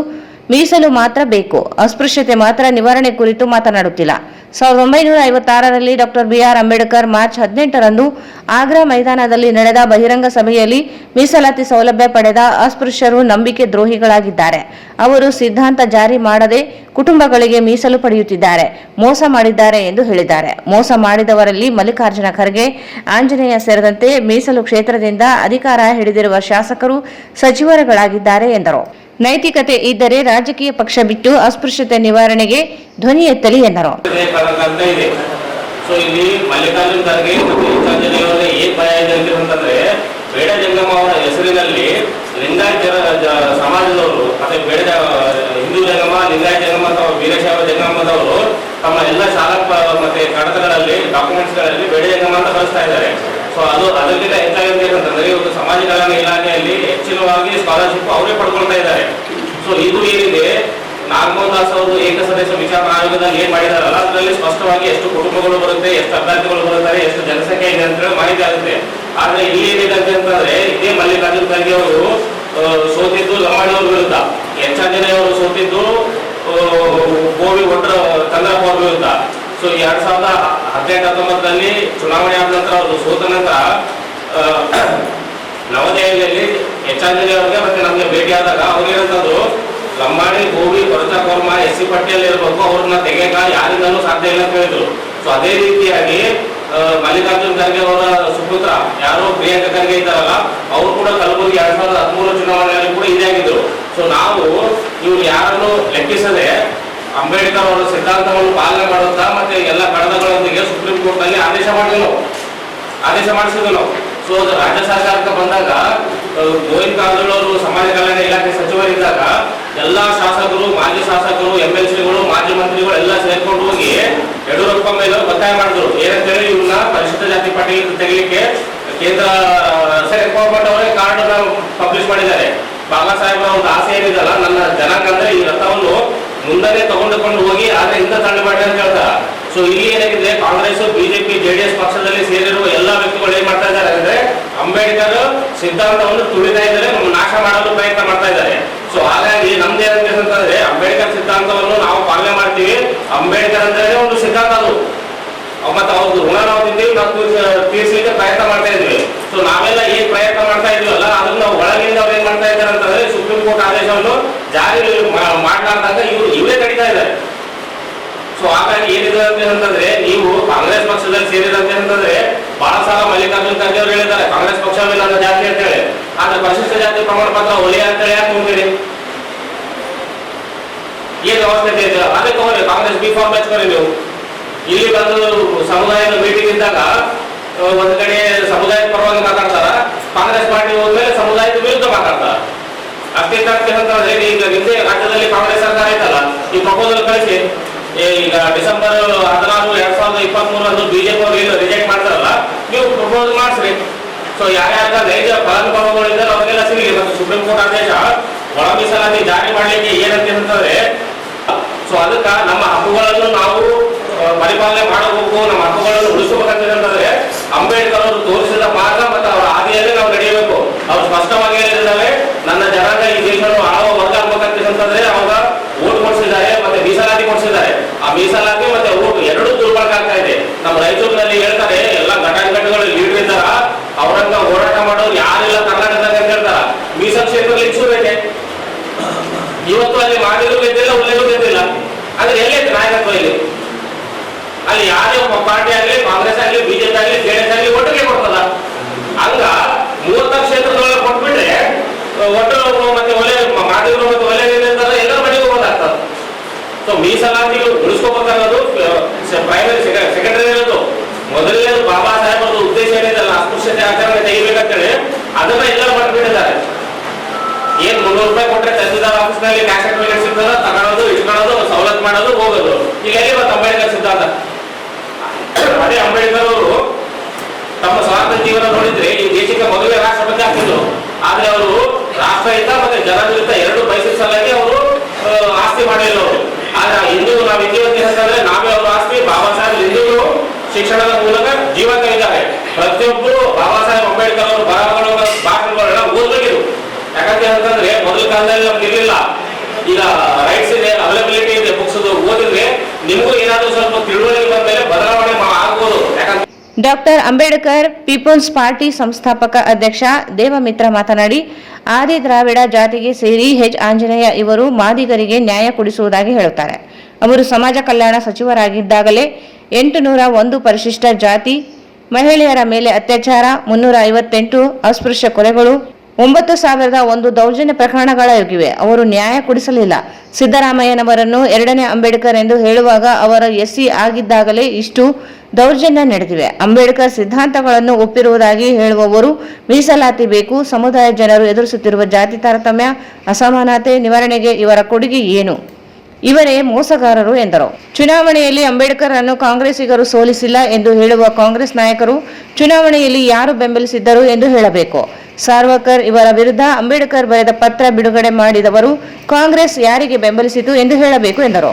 ಮೀಸಲು ಮಾತ್ರ ಬೇಕು, ಅಸ್ಪೃಶ್ಯತೆ ಮಾತ್ರ ನಿವಾರಣೆ ಕುರಿತು ಮಾತನಾಡುತ್ತಿಲ್ಲ. 1956ರಲ್ಲಿ ಡಾಕ್ಟರ್ BR ಅಂಬೇಡ್ಕರ್ ಮಾರ್ಚ್ 18ರಂದು ಆಗ್ರಾ ಮೈದಾನದಲ್ಲಿ ನಡೆದ ಬಹಿರಂಗ ಸಭೆಯಲ್ಲಿ ಮೀಸಲಾತಿ ಸೌಲಭ್ಯ ಪಡೆದ ಅಸ್ಪೃಶ್ಯರು ನಂಬಿಕೆ ದ್ರೋಹಿಗಳಾಗಿದ್ದಾರೆ. ಅವರು ಸಿದ್ಧಾಂತ ಜಾರಿ ಮಾಡದೆ ಕುಟುಂಬಗಳಿಗೆ ಮೀಸಲು ಪಡೆಯುತ್ತಿದ್ದಾರೆ, ಮೋಸ ಮಾಡಿದ್ದಾರೆ ಎಂದು ಹೇಳಿದ್ದಾರೆ. ಮೋಸ ಮಾಡಿದವರಲ್ಲಿ ಮಲ್ಲಿಕಾರ್ಜುನ ಖರ್ಗೆ, ಆಂಜನೇಯ ಸೇರಿದಂತೆ ಮೀಸಲು ಕ್ಷೇತ್ರದಿಂದ ಅಧಿಕಾರ ಹಿಡಿದಿರುವ ಶಾಸಕರು, ಸಚಿವರುಗಳಾಗಿದ್ದಾರೆ ಎಂದರು. ನೈತಿಕತೆ ಇದ್ದರೆ ರಾಜಕೀಯ ಪಕ್ಷ ಬಿಟ್ಟು ಅಸ್ಪೃಶ್ಯತೆ ನಿವಾರಣೆಗೆ ಧ್ವನಿ ಎತ್ತಲಿ ಎಂದರು. ಸೊ ಇಲ್ಲಿ ಮಲ್ಲಿಕಾರ್ಜುನ ಖರ್ಗೆ ಮತ್ತು ಆಂಜನೇಯವರ ಏನ್ ಭಯ ಇದೆ ಅಂತಂದ್ರೆ, ಬೇಡ ಜಂಗಮ್ಮ ಅವರ ಹೆಸರಿನಲ್ಲಿ ಲಿಂಗಾಯತ ಸಮಾಜದವರು ಮತ್ತೆ ಬೇಡ ಹಿಂದೂ ಜಂಗಮ, ಲಿಂಗಾಯತ ಜಂಗಮ ಅಥವಾ ವೀರಶೈವ ಜಂಗಮದವರು ತಮ್ಮ ಎಲ್ಲ ಶಾಲಾ ಮತ್ತೆ ಕಡತಗಳಲ್ಲಿ ಡಾಕ್ಯುಮೆಂಟ್ಸ್ಗಳಲ್ಲಿ ಬೇಡ ಜಂಗಮ ಅಂತ ಬಳಸ್ತಾ ಇದ್ದಾರೆ. ಸೊ ಅದಕ್ಕಿಂತ ಹೆಚ್ಚಾಗಿ ಅಂತಂದ್ರೆ ಇವತ್ತು ಸಮಾಜ ಕಲ್ಯಾಣ ಇಲಾಖೆಯಲ್ಲಿ ಹೆಚ್ಚಿನವಾಗಿ ಸ್ಕಾಲರ್ಶಿಪ್ ಅವರೇ ಪಡ್ಕೊಳ್ತಾ ಇದ್ದಾರೆ. ಸೊ ಇದು ಏನಿದೆ, ನಾಗಮೋಹನ್ ದಾಸ್ ಅವರು ಏಕಸದಸ್ಯ ವಿಚಾರಣಾ ಆಯೋಗದಲ್ಲಿ ಏನ್ ಮಾಡಿದಾರಲ್ಲ, ಅದರಲ್ಲಿ ಸ್ಪಷ್ಟವಾಗಿ ಎಷ್ಟು ಕುಟುಂಬಗಳು ಬರುತ್ತೆ, ಎಷ್ಟು ಅಭ್ಯರ್ಥಿಗಳು ಬರುತ್ತಾರೆ, ಎಷ್ಟು ಜನಸಂಖ್ಯೆ ಇದೆ ಅಂತ ಹೇಳಿ ಮಾಹಿತಿ ಆಗುತ್ತೆ. ಆದ್ರೆ ಇಲ್ಲಿ ಏನಿದೆ ಅಂತಂದ್ರೆ, ಇದೇ ಮಲ್ಲಿಕಾರ್ಜುನ ಖರ್ಗೆ ಅವರು ಸೋತಿದ್ದು ಲಂಬಾಣಿ ಅವ್ರ ವಿರುದ್ಧ, ಆಂಜನೇಯ ಅವರು ಸೋತಿದ್ದು ಗೋವಿ ಒಟ್ರ ಚಂದ್ರಪ್ಪ ಅವ್ರ ವಿರುದ್ಧ. ಸೊ 2018-19ರಲ್ಲಿ ಚುನಾವಣೆ ಆದ ನಂತರ ಅವರು ಸೋತ ನಂತರ ನವದೆಹಲಿಯಲ್ಲಿ ಆಂಜನೇಯ ಅವರಿಗೆ ಮತ್ತೆ ನಮಗೆ ಭೇಟಿಯಾದಾಗ ಅವ್ರೇನಂತಂದ್ರು, ಲಂಬಾಣಿ, ಗೋವಿ, ಕೊರಚ, ಕೋರ್ಮ SC ಪಟ್ಟಿಯಲ್ಲಿ ಇರಬೇಕು, ಅವ್ರನ್ನ ತೆಗೆಯಕ ಯಾರಿಂದಲೂ ಸಾಧ್ಯ ಇಲ್ಲ ಅಂತ ಹೇಳಿದ್ರು. ಸೊ ಅದೇ ರೀತಿಯಾಗಿ ಮಲ್ಲಿಕಾರ್ಜುನ ಖರ್ಗೆ ಅವರ ಸುಪುತ್ರ ಯಾರು ಪ್ರಿಯಾಂಕ ಖರ್ಗೆ ಇದ್ದಾರಲ್ಲ, ಅವರು ಕೂಡ ಕಲಬುರಗಿ 2013 ಚುನಾವಣೆಯಲ್ಲಿ ಕೂಡ ಇದೇ ಆಗಿದ್ರು. ಸೊ ನಾವು ಇವ್ರು ಯಾರನ್ನು ಲೆಕ್ಕಿಸದೆ ಅಂಬೇಡ್ಕರ್ ಅವರ ಸಿದ್ಧಾಂತವನ್ನು ಪಾಲನೆ ಮಾಡುತ್ತಾ ಮತ್ತೆ ಎಲ್ಲ ಕಡತಗಳೊಂದಿಗೆ ಸುಪ್ರೀಂ ಕೋರ್ಟ್ ನಲ್ಲಿ ಆದೇಶ ಮಾಡಿಸಿದ್ವಿ ನಾವು. ಸೊ ರಾಜ್ಯ ಸರ್ಕಾರಕ್ಕೆ ಬಂದಾಗ ಗೋವಿಂದ ಕಾರಜೋಳ ಅವರು ಸಮಾಜ ಕಲ್ಯಾಣ ಇಲಾಖೆ ಸಚಿವರಿದ್ದಾಗ ಎಲ್ಲಾ ಶಾಸಕರು, ಮಾಜಿ ಶಾಸಕರು, MLCಗಳು, ಮಾಜಿ ಮಂತ್ರಿಗಳು ಎಲ್ಲ ಸೇರ್ಕೊಂಡು ಹೋಗಿ ಯಡಿಯೂರಪ್ಪ ಮೇಲೆ ಒತ್ತಾಯ ಮಾಡಿದ್ರು. ಏನಂತೇಳಿ ಇವ್ರನ್ನ ಪರಿಶಿಷ್ಟ ಜಾತಿ ಪಟ್ಟಿಗೆ ತೆಗಿಲಿಕ್ಕೆ ಕೇಂದ್ರ ಗೌರ್ಮೆಂಟ್ ಅವರೇ ಕಾರ್ಡ್ ಪಬ್ಲಿಷ್ ಮಾಡಿದ್ದಾರೆ. ಬಾಬಾ ಸಾಹೇಬ್ ಒಂದು ಆಸೆ ಏನಿದಲ್ಲ, ನನ್ನ ಜನಾಂಗ ಅಂದ್ರೆ ಈ ರಥವನ್ನು ಮುಂದನೆ ತಗೊಂಡುಕೊಂಡು ಹೋಗಿ ಆದ್ರೆ ಇಂದ ತಳ್ಳಿ ಮಾಡಿ ಅಂತ ಹೇಳ್ತಾರೆ. ಸೊ ಇಲ್ಲಿ ಏನಾಗಿದೆ, ಕಾಂಗ್ರೆಸ್, BJP, JDS ಪಕ್ಷದಲ್ಲಿ ಸೇರಿರುವ ಎಲ್ಲಾ ವ್ಯಕ್ತಿಗಳು ಏನ್ ಮಾಡ್ತಾ ಇದ್ದಾರೆ ಅಂದ್ರೆ, ಅಂಬೇಡ್ಕರ್ ಸಿದ್ಧಾಂತವನ್ನು ತುಳಿತಾ ಇದ್ದಾರೆ, ನಾಶ ಮಾಡಲು ಪ್ರಯತ್ನ ಮಾಡ್ತಾ ಇದ್ದಾರೆ. ಸೊ ಹಾಗಾಗಿ ನಮ್ದು ಏನಾಗಿದೆ ಅಂತಂದ್ರೆ, ಅಂಬೇಡ್ಕರ್ ಸಿದ್ಧಾಂತವನ್ನು ನಾವು ಪಾಲನೆ ಮಾಡ್ತೀವಿ. ಅಂಬೇಡ್ಕರ್ ಅಂದ್ರೆ ಒಂದು ಸಿದ್ಧಾಂತ, ಅದು ಮತ್ತೆ ಅವ್ರದ್ದು ಋಣ ನಾವು ತಿಂತೀವಿ, ನಾವು ತೀರ್ಸಲಿಕ್ಕೆ ಪ್ರಯತ್ನ ಮಾಡ್ತಾ ಇದ್ವಿ. ಸೊ ನಾವೆಲ್ಲ ಏನ್ ಪ್ರಯತ್ನ ಮಾಡ್ತಾ ಇದೀವಲ್ಲ, ಅದನ್ನ ನಾವು ಒಳಗಿಂದ ಅವ್ರು ಏನ್ ಮಾಡ್ತಾ ಇದ್ದಾರೆ ಅಂತಂದ್ರೆ, ಸುಪ್ರೀಂ ಕೋರ್ಟ್ ಆದೇಶವನ್ನು ಜಾರಿ ಮಾಡಲಾರ್ದಾಗ ಇವರೇ ಕಡಿತಾ ಇದ್ದಾರೆ. ಸೊ ಹಾಗಾಗಿ ಏನಿದೆ ಅಂತಂದ್ರೆ, ನೀವು ಕಾಂಗ್ರೆಸ್ ಪಕ್ಷದಲ್ಲಿ ಸೇರಿದಂತೆ ಅಂತಂದ್ರೆ, ಬಹಳ ಸಲ ಮಲ್ಲಿಕಾರ್ಜುನ ಖರ್ಗೆ ಅವರು ಹೇಳಿದ್ದಾರೆ ಕಾಂಗ್ರೆಸ್ ಪಕ್ಷವಿಲ್ಲ ಅನ್ನೋ ಜಾತಿ ಅಂತ ಹೇಳಿ. ಆದ್ರೆ ಪರಿಶಿಷ್ಟ ಜಾತಿ ಪ್ರಮಾಣ ಪತ್ರ ಒಳ್ಳೆಯ ಅಂತ ಹೇಳಿ ಯಾಕೆ ಮುಂದಿರಿ, ಏನ್ ಅವಶ್ಯಕತೆ ಇದೆ? ಅದಕ್ಕೆ ಹೋಗಿ ಕಾಂಗ್ರೆಸ್ B.Pharm ಹಚ್ಕೊರಿ. ನೀವು ಇಲ್ಲಿ ಬಂದು ಸಮುದಾಯದ ಮೀಟಿಂಗ್ ಇದ್ದಾಗ ಒಂದ್ ಕಡೆ ಸಮುದಾಯದ ಪರವಾಗಿ ಮಾತಾಡ್ತಾರ, ಕಾಂಗ್ರೆಸ್ ಪಾರ್ಟಿ ಹೋದ್ಮೇಲೆ ಸಮುದಾಯದ ವಿರುದ್ಧ ಮಾತಾಡ್ತಾರ. ಅಷ್ಟೇ ಅಂತಂದ್ರೆ, ಈಗ ಹಿಂದೆ ರಾಜ್ಯದಲ್ಲಿ ಕಾಂಗ್ರೆಸ್ ಸರ್ಕಾರ ಐತಲ್ಲ, ಈ ಪ್ರಪೋಸಲ್ ಕಳಿಸಿ ಈಗ ಡಿಸೆಂಬರ್ 16, 2023 BJP ಅವರು ಏನು ರಿಜೆಕ್ಟ್ ಮಾಡ್ತಾರಲ್ಲ, ನೀವು ಪ್ರಪೋಸಲ್ ಮಾಡಿಸ್ರಿ. ಸೊ ಯಾರ್ಯಾರ ನೈಜ ಫಲಾನುಭವಿಗಳಿದ್ದಾರೆ ಅವ್ರಿಗೆಲ್ಲ ಸಿಗಲಿ. ಮತ್ತು ಸುಪ್ರೀಂ ಕೋರ್ಟ್ ಆದೇಶ ಒಳ ಮೀಸಲಾತಿ ಜಾರಿ ಮಾಡ್ಲಿಕ್ಕೆ ಏನಂತಂದ್ರೆ, ಸೊ ಅದಕ್ಕೆ ನಮ್ಮ ಹಕ್ಕುಗಳನ್ನು ನಾವು ಪರಿಪಾಲನೆ ಮಾಡಬೇಕು, ನಮ್ಮ ಹಕ್ಕುಗಳನ್ನು ಉಳಿಸಬೇಕಂತಂದ್ರೆ ಅಂಬೇಡ್ಕರ್ ಅವರು ತೋರಿಸಿದ ಮಾರ್ಗ ಮತ್ತು ಅವರ ಹಾದಿಯಲ್ಲಿ ನಾವು ನಡೆಯಬೇಕು. ಅವ್ರು ಸ್ಪಷ್ಟವಾಗಿ ಹೇಳಿದ್ದಾರೆ, ನನ್ನ ಜನಾಂಗ ಈ ದೇಶವನ್ನು ಆಳುವ ವರ್ಗ ಆಗ್ಬೇಕಂತಂದ್ರೆ ಅವಾಗ ಓಟ್ ಕೊಡಿಸಿದ್ದಾರೆ ಮತ್ತೆ ಮೀಸಲಾತಿ ಕೊಡಿಸಿದ್ದಾರೆ. ಆ ಮೀಸಲಾತಿ ಮತ್ತೆ ಓಟ್ ಎರಡೂ ದುರ್ಬಳಕೆ ಆಗ್ತಾ ಇದೆ. ನಮ್ಮ ರಾಯಚೂರಿನಲ್ಲಿ ಹೇಳ್ತಾರೆ, ಎಲ್ಲ ಘಟಕಗಳು ಲೀಡರ್ ಇದ್ದಾರ, ಅವರನ್ನ ಹೋರಾಟ ಮಾಡೋರು ಯಾರಿಲ್ಲ ಕರ್ನಾಟಕದಾಗ ಅಂತ ಹೇಳ್ತಾರ. ಮೀಸಲು ಕ್ಷೇತ್ರದಲ್ಲಿ ಇಚ್ಛುಬೇಕೆ, ಇವತ್ತು ಅಲ್ಲಿ ಮಾಡಿದ್ರು ಗೆದ್ದಿಲ್ಲ, ಉಲ್ಲೇಖ ಗೆದ್ದಿಲ್ಲ. ಅಂದ್ರೆ ಎಲ್ಲೈತೆ ನಾಯಕತ್ವ ಇಲ್ಲಿ? ಅಲ್ಲಿ ಯಾರೇ ಒಬ್ಬ ಪಾರ್ಟಿ ಆಗಲಿ, ಕಾಂಗ್ರೆಸ್ ಆಗಲಿ, BJP ಆಗಲಿ, JDS ಆಗಲಿ ಒಟ್ಟಿಗೆ ಕೊಡ್ತದ. ಹಂಗ 30 ಕ್ಷೇತ್ರದೊಳಗೆ ಕೊಟ್ಬಿಟ್ರೆ ಒಟ್ಟು ಮತ್ತೆ ಒಲೆ ಮಾಡಿದ್ರು ಮತ್ತೆ ಒಲೆ ಎಲ್ಲರ ಮನೆಗೂ ಬಂದಾಗ್ತದೆ. ಸೊ ಮೀಸಲಾತಿ ಉಳಿಸ್ಕೋಬೇಕಾಗೋದು ಪ್ರೈಮರಿ, ಸೆಕೆಂಡರಿ ಇರೋದು. ಮೊದಲನೇದು ಬಾಬಾ ಸಾಹೇಬ್ ಅವ್ರ ಉದ್ದೇಶ ಏನಿದೆಲ್ಲ, ಅಸ್ಪೃಶ್ಯತೆ ಆಚರಣೆ ತೆಗಿಬೇಕಂತೇಳಿ ಅದನ್ನ ಎಲ್ಲರೂ ಮಾಡ್ಬಿಟ್ಟಿದ್ದಾರೆ. ಏನ್ 300 ರೂಪಾಯಿ ಕೊಟ್ಟರೆ ತಹಸೀಲ್ದಾರ್ ಆಫೀಸ್ನಲ್ಲಿ ಕ್ಯಾಸೆಟ್ ವಿಕೆಟ್ ಸಿಗ್ತದ, ತಗೊಳ್ಳೋದು, ಇಟ್ಕೊಳ್ಳೋದು, ಸವಲತ್ತು ಮಾಡೋದು, ಹೋಗೋದು. ಈಗ ಎಲ್ಲಿ ಮತ್ತೆ ಅಂಬೇಡ್ಕರ್ ಸಿದ್ಧಾಂತ? ಅದೇ ಅಂಬೇಡ್ಕರ್ ಅವರು ತಮ್ಮ ಸ್ವಾರ್ಥ ಜೀವನ ನೋಡಿದ್ರೆ ಈ ದೇಶಕ್ಕೆ ಮೊದಲೇ ರಾಷ್ಟ್ರಪತಿ ಆಗ್ತಿದ್ರು. ಆದ್ರೆ ಅವರು ರಾಷ್ಟ್ರಹಿತ ಮತ್ತೆ ಜನವಿರುದ್ಧ ಎರಡು ಬಯಸಿದ ಸಲುವಾಗಿ ಅವರು ಆಸ್ತಿ ಮಾಡಿಲ್ಲ ಅವರು. ಆದ್ರೆ ಹಿಂದೂ ನಾವು ವಿದ್ಯಾವಂತಿ ಅಂತಂದ್ರೆ ನಾವೇ ಅವರು ಆಸ್ತಿ. ಬಾಬಾ ಸಾಹೇಬ್ ಹಿಂದೂಗಳು ಶಿಕ್ಷಣದ ಮೂಲಕ ಜೀವಂತ ಇದ್ದಾರೆ. ಪ್ರತಿಯೊಬ್ಬರು ಬಾಬಾ ಸಾಹೇಬ್ ಅಂಬೇಡ್ಕರ್ ಅವರು ಬರಹಗಳು, ಭಾಷಣಗಳೆಲ್ಲ ಓದಬೇಕಿರು. ಯಾಕಂತ ಅಂತಂದ್ರೆ ಮೊದಲ ಕಾಲದಲ್ಲಿ ನಮ್ಗೆ ಇರಲಿಲ್ಲ. ಈಗ ರೈಟ್ಸ್ ಇದೆ, ಅವೈಲಬಿಲಿಟಿ ಇದೆ, ಬುಕ್ಸ್ ಓದಿದ್ರೆ ನಿಮಗೂ ಏನಾದರೂ ಸ್ವಲ್ಪ ತಿಳುವಳಿಕೆ ಬಂದ ಮೇಲೆ ಬದಲಾವಣೆ ಆಗ್ಬೋದು. ಯಾಕಂದ್ರೆ ಡಾಕ್ಟರ್ ಅಂಬೇಡ್ಕರ್ ಪೀಪಲ್ಸ್ ಪಾರ್ಟಿ ಸಂಸ್ಥಾಪಕ ಅಧ್ಯಕ್ಷ ದೇವಮಿತ್ರ ಮಾತನಾಡಿ, ಆದಿ ದ್ರಾವಿಡ ಜಾತಿಗೆ ಸೇರಿ ಎಚ್ ಆಂಜನೇಯ ಇವರು ಮಾದಿಗರಿಗೆ ನ್ಯಾಯ ಕೊಡಿಸುವುದಾಗಿ ಹೇಳುತ್ತಾರೆ. ಅವರು ಸಮಾಜ ಕಲ್ಯಾಣ ಸಚಿವರಾಗಿದ್ದಾಗಲೇ 801 ಪರಿಶಿಷ್ಟ ಜಾತಿ ಮಹಿಳೆಯರ ಮೇಲೆ ಅತ್ಯಾಚಾರ, 358 ಅಸ್ಪೃಶ್ಯ ಕೊಲೆಗಳು, 9,001 ದೌರ್ಜನ್ಯ ಪ್ರಕರಣಗಳಾಗಿವೆ. ಅವರು ನ್ಯಾಯ ಕೊಡಿಸಲಿಲ್ಲ. ಸಿದ್ದರಾಮಯ್ಯನವರನ್ನು 2ನೇ ಅಂಬೇಡ್ಕರ್ ಎಂದು ಹೇಳುವಾಗ ಅವರ ಎಸ್ಸಿ ಆಗಿದ್ದಾಗಲೇ ಇಷ್ಟು ದೌರ್ಜನ್ಯ ನಡೆದಿವೆ. ಅಂಬೇಡ್ಕರ್ ಸಿದ್ಧಾಂತಗಳನ್ನು ಒಪ್ಪಿರುವುದಾಗಿ ಹೇಳುವವರು ಮೀಸಲಾತಿ ಬೇಕು. ಸಮುದಾಯ ಜನರು ಎದುರಿಸುತ್ತಿರುವ ಜಾತಿ ತಾರತಮ್ಯ, ಅಸಮಾನತೆ ನಿವಾರಣೆಗೆ ಇವರ ಕೊಡುಗೆ ಏನು? ಇವರೇ ಮೋಸಗಾರರು ಎಂದರು. ಚುನಾವಣೆಯಲ್ಲಿ ಅಂಬೇಡ್ಕರ್ ಅನ್ನು ಕಾಂಗ್ರೆಸ್ಸಿಗರು ಸೋಲಿಸಿಲ್ಲ ಎಂದು ಹೇಳುವ ಕಾಂಗ್ರೆಸ್ ನಾಯಕರು ಚುನಾವಣೆಯಲ್ಲಿ ಯಾರು ಬೆಂಬಲಿಸಿದ್ದರು ಎಂದು ಹೇಳಬೇಕು. ಸಾರ್ವರ್ಕರ್ ಇವರ ವಿರುದ್ಧ ಅಂಬೇಡ್ಕರ್ ಬರೆದ ಪತ್ರ ಬಿಡುಗಡೆ ಮಾಡಿದವರು ಕಾಂಗ್ರೆಸ್ ಯಾರಿಗೆ ಬೆಂಬಲಿಸಿತು ಎಂದು ಹೇಳಬೇಕು ಎಂದರು.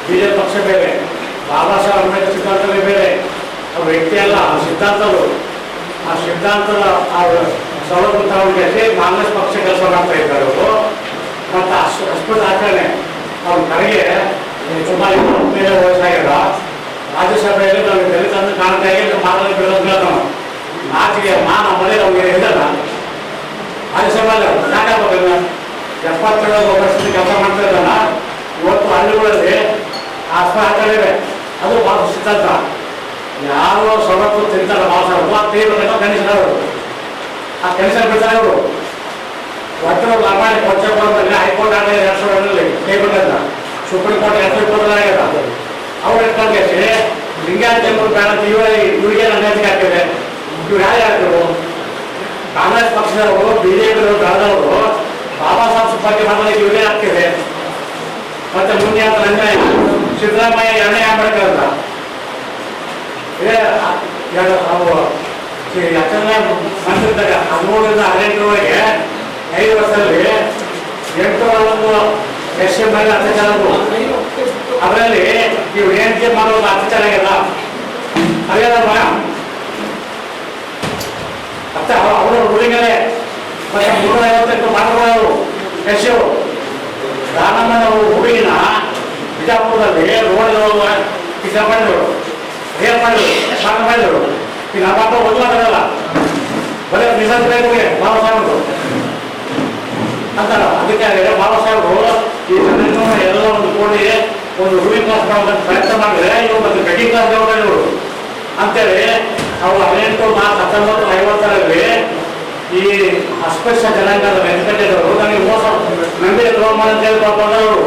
ಬಿಜೆಪಿ ಪಕ್ಷ ಬೇರೆ, ಬಾಬಾ ಸಾಹೇಬ್ ಅಂಬೇಡ್ಕರ್ ಸಿದ್ಧಾಂತವೇ ಬೇರೆ. ಅವ್ರ ವ್ಯಕ್ತಿ ಅಲ್ಲ, ಆ ಸಿದ್ಧಾಂತಗಳು, ಆ ಸಿದ್ಧಾಂತದ ಸೌಲಭ್ಯ ತಗೊಂಡಿಗೆ ಕಾಂಗ್ರೆಸ್ ಪಕ್ಷ ಕೆಲಸ ಮಾಡ್ತಾ ಇದ್ದಾರೆ ಅವರು. ಮತ್ತು ಅಸ್ಪೃಶ್ಯ ಆಚರಣೆ ಅವ್ರ ಕರೆಗೆ ಸುಮಾರು 25 ವಯಸ್ಸಾಗ್ಯದ. ರಾಜ್ಯಸಭೆಯಲ್ಲಿ ನಾವು ದಲಿತಂದು ಕಾಣ್ತಾ ಮಾತಾಡಿ ಬಿಡೋದಿಲ್ಲ. ನಾವು ಆಚೆಗೆ ಮಾನ ಮಳೆ ಅವ್ರಿಗೆ ಇದಲ್ಲ. ರಾಜ್ಯಸಭೆಯಲ್ಲಿ ಸಾಕಾಗಬೇಕಲ್ಲ, 77 ವರ್ಷದಿಂದ ಕೆಲಸ ಮಾಡ್ತಾ ಇದ್ದಾನ. ಇವತ್ತು ಹಳ್ಳಿಗಳಲ್ಲಿ ಆಚರಣೆ ಇದೆ, ಅದು ಭಾಳ ಸಿದ್ಧಾಂತ. ಯಾರು ಸವತ್ತು ತಿಂತಾರೆ ಭಾಳ ತೀವ್ರ ಕನಿಷ್ಠರು, ಆ ಕನಿಷ್ಠ ಬಿಡ್ತಾರೆ ಅವರು. ಒಟ್ಟು ಲಂಬಾಣಿ ಪಕ್ಷ ಬಂದಲ್ಲಿ ಹೈಕೋರ್ಟ್ ಆಗ 2000 ಕೈ ಬಂದ, ಸುಪ್ರೀಂ ಕೋರ್ಟ್ 2020 ಆಗ್ಯದ. ಅವ್ರು ಇಟ್ಕೊಂಡ್ಗೆ ಲಿಂಗಾಯತ ಬೇಡ ಅಂತ ಇವರಿಗೆ ಅನ್ಯಾಯ ಆಗ್ತದೆ. ಇವ್ರು ಯಾರು ಆಗ್ತರು? ಕಾಂಗ್ರೆಸ್ ಪಕ್ಷದವರು, ಬಿಜೆಪಿ ದಳದವರು ಬಾಬಾ ಸಾಹೇಬ್ ಬಗ್ಗೆ ಮಾತಾಡೋಕೆ ಇವರೇ ಆಗ್ತಿದೆ. ಮತ್ತೆ ಮುಂದೆ ಅಂತ ಅನ್ಯಾಯ ಸಿದ್ದರಾಮಯ್ಯ 2ನೇ ಅಂಬೇಡ್ಕರ್ ಅಂತ ಮಂತ್ರಿದ್ದಾಗ 13ರಿಂದ 18ರವರೆಗೆ 5 ವರ್ಷದಲ್ಲಿ 801 ಎಸ್ಸಿ ಮೇಲೆ ಅತ್ಯಾಚಾರ. ಅದರಲ್ಲಿ ನೀವು ಏನಿಗೆ ಮಾಡೋದು ಅತ್ಯಾಚಾರ ಆಗ್ಯದ ಅದೇನಮ್ಮ ಮತ್ತೆ ಅವರ ಹುಡುಗರೇ. ಮತ್ತೆ 358 ಮಾತುಗಳು ಎಸ್ಸಿ ರಾಮಣ್ಣನ ಹುಡುಗಿನ ಬಿಜಾಪುರದಲ್ಲಿ ರೋಡ್ ಕಿಸ ಮಾಡಿದ್ರು, ರೇರ್ ಮಾಡಿದ್ರು, ಶಾಖ ಮಾಡಿದ್ರು. ಈಗ ನಮ್ಮ ಅಪ್ಪ ಒಂದು ಮಾತಾಡಲ್ಲ, ಬರೀ ನಿಸರ್ಗ ಬಾಬಾ ಸಾಹೇಬರು ಅಂತಾರ. ಅದಕ್ಕೆ ಬಾಬಾ ಸಾಹೇಬರು ಈ ಜನರನ್ನು ಎಲ್ಲ ಒಂದು ಕೂಡಿ ಒಂದು ರೂಲಿಂಗ್ ಕ್ಲಾಸ್ ಮಾಡೋದಕ್ಕೆ ಪ್ರಯತ್ನ ಮಾಡಿದ್ರೆ ಇವರು ಒಂದು ಬೆಡ್ಡಿಂಗ್ ಕ್ಲಾಸ್ ಇವರು ಅಂತೇಳಿ ಅವರು 1950ರಲ್ಲಿ ಈ ಅಸ್ಪೃಶ್ಯ ಜನಾಂಗದ ವೆಂಕಟೇಶ್ವರು ನನಗೆ ಮೋಸ ನಂಬಿಕೆ ದ್ರೋಹ ಅಂತ ಹೇಳ್ಕೊಂಡವರು.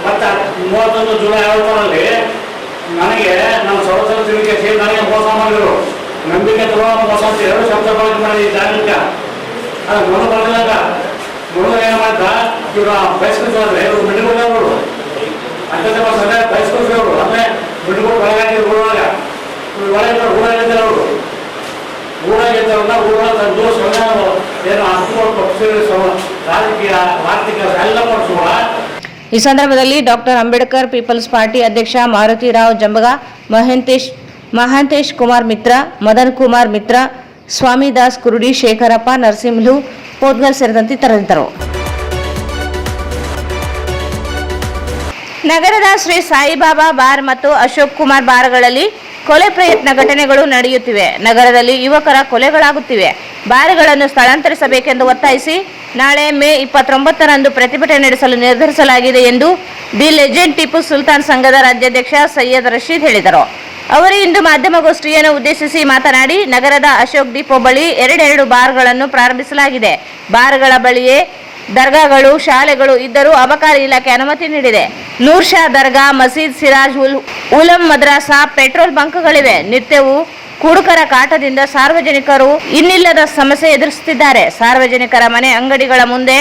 ಮತ್ತು 31 ಜುಲೈ 50ರಲ್ಲಿ ನನಗೆ ನಮ್ಮ ಸಹೋದರ ತಿರುಗಿ ಸೇರಿ ನನಗೆ ಮೋಸ ಮಾಡಿದರು. ನಂಬಿಕೆ ದ್ರೋಹ ಮೋಸ ಅಂತ 2 ಶಬ್ದ ಬಳಕೆ ಮಾಡಿ ಈ ಜಾಗಕ್ಕೆ ಅದು ಮೊದಲು ಬರಲಿಲ್ಲ. ಮೊದಲು ಏನು ಮಾಡ್ತಾ ಇವರು ಬಯಸ್ಕೊಳ್ತಾರೆ, ಇವರು ಬಿಟ್ಟುಕೊಂಡವರು ಅಂತ ಬಯಸ್ಕೊಳ್ತಿರೋರು. ಅಂದರೆ ಬಿಟ್ಟುಕೊಂಡು ಒಳಗಾಗಿದ್ರು ಊರೊಳಗೆ, ಒಳಗೆ ಊರಾಗಿದ್ದಾರೆ ಅವರು. ಊರಾಗಿದ್ದವ್ರನ್ನ ಊರೊಳಗೆ ತಂದು ಏನು ಹಂಚಿಕೊಂಡು ಪಕ್ಷ ರಾಜಕೀಯ ಆರ್ಥಿಕ ಎಲ್ಲ ಪಡಿಸುವ. ಈ ಸಂದರ್ಭದಲ್ಲಿ ಡಾಕ್ಟರ್ ಅಂಬೇಡ್ಕರ್ ಪೀಪಲ್ಸ್ ಪಾರ್ಟಿ ಅಧ್ಯಕ್ಷ ಮಾರುತಿರಾವ್ ಜಂಬಗ, ಮಹಾಂತೇಶ್ ಕುಮಾರ್ ಮಿತ್ರ, ಮದನ್ ಕುಮಾರ್ ಮಿತ್ರ, ಸ್ವಾಮಿದಾಸ್ ಕುರುಡಿ, ಶೇಖರಪ್ಪ, ನರಸಿಂಹಲು ಪೋದ್ಗಲ್ ಸೇರಿದಂತೆ ಇತರರಿದ್ದರು. ನಗರದ ಶ್ರೀ ಸಾಯಿಬಾಬಾ ಬಾರ್ ಮತ್ತು ಅಶೋಕ್ ಕುಮಾರ್ ಬಾರ್ಗಳಲ್ಲಿ ಕೊಲೆ ಪ್ರಯತ್ನ ಘಟನೆಗಳು ನಡೆಯುತ್ತಿವೆ. ನಗರದಲ್ಲಿ ಯುವಕರ ಕೊಲೆಗಳಾಗುತ್ತಿವೆ. ಬಾರ್ಗಳನ್ನು ಸ್ಥಳಾಂತರಿಸಬೇಕೆಂದು ಒತ್ತಾಯಿಸಿ ನಾಳೆ ಮೇ 29ರಂದು ಪ್ರತಿಭಟನೆ ನಡೆಸಲು ನಿರ್ಧರಿಸಲಾಗಿದೆ ಎಂದು ದಿ ಲೆಜೆಂಡ್ ಟಿಪ್ಪು ಸುಲ್ತಾನ್ ಸಂಘದ ರಾಜ್ಯಾಧ್ಯಕ್ಷ ಸೈಯದ್ ರಶೀದ್ ಹೇಳಿದರು. ಅವರು ಇಂದು ಮಾಧ್ಯಮಗೋಷ್ಠಿಯನ್ನು ಉದ್ದೇಶಿಸಿ ಮಾತನಾಡಿ, ನಗರದ ಅಶೋಕ್ ಡಿಪೋ ಬಳಿ 2 ಬಾರ್ಗಳನ್ನು ಪ್ರಾರಂಭಿಸಲಾಗಿದೆ. ಬಾರ್ಗಳ ಬಳಿಯೇ ದರ್ಗಾಗಳು, ಶಾಲೆಗಳು ಇದ್ದರೂ ಅಬಕಾರಿ ಇಲಾಖೆ ಅನುಮತಿ ನೀಡಿದೆ. ನೂರ್ ಶಾ ದರ್ಗಾ, ಮಸೀದ್, ಸಿರಾಜ್ ಉಲಂ ಮದ್ರಾಸಾ, ಪೆಟ್ರೋಲ್ ಬಂಕ್ಗಳಿವೆ. ನಿತ್ಯವೂ ಕುಡುಕರ ಕಾಟದಿಂದ ಸಾರ್ವಜನಿಕರು ಇನ್ನಿಲ್ಲದ ಸಮಸ್ಯೆ ಎದುರಿಸುತ್ತಿದ್ದಾರೆ. ಸಾರ್ವಜನಿಕರ ಮನೆ ಅಂಗಡಿಗಳ ಮುಂದೆ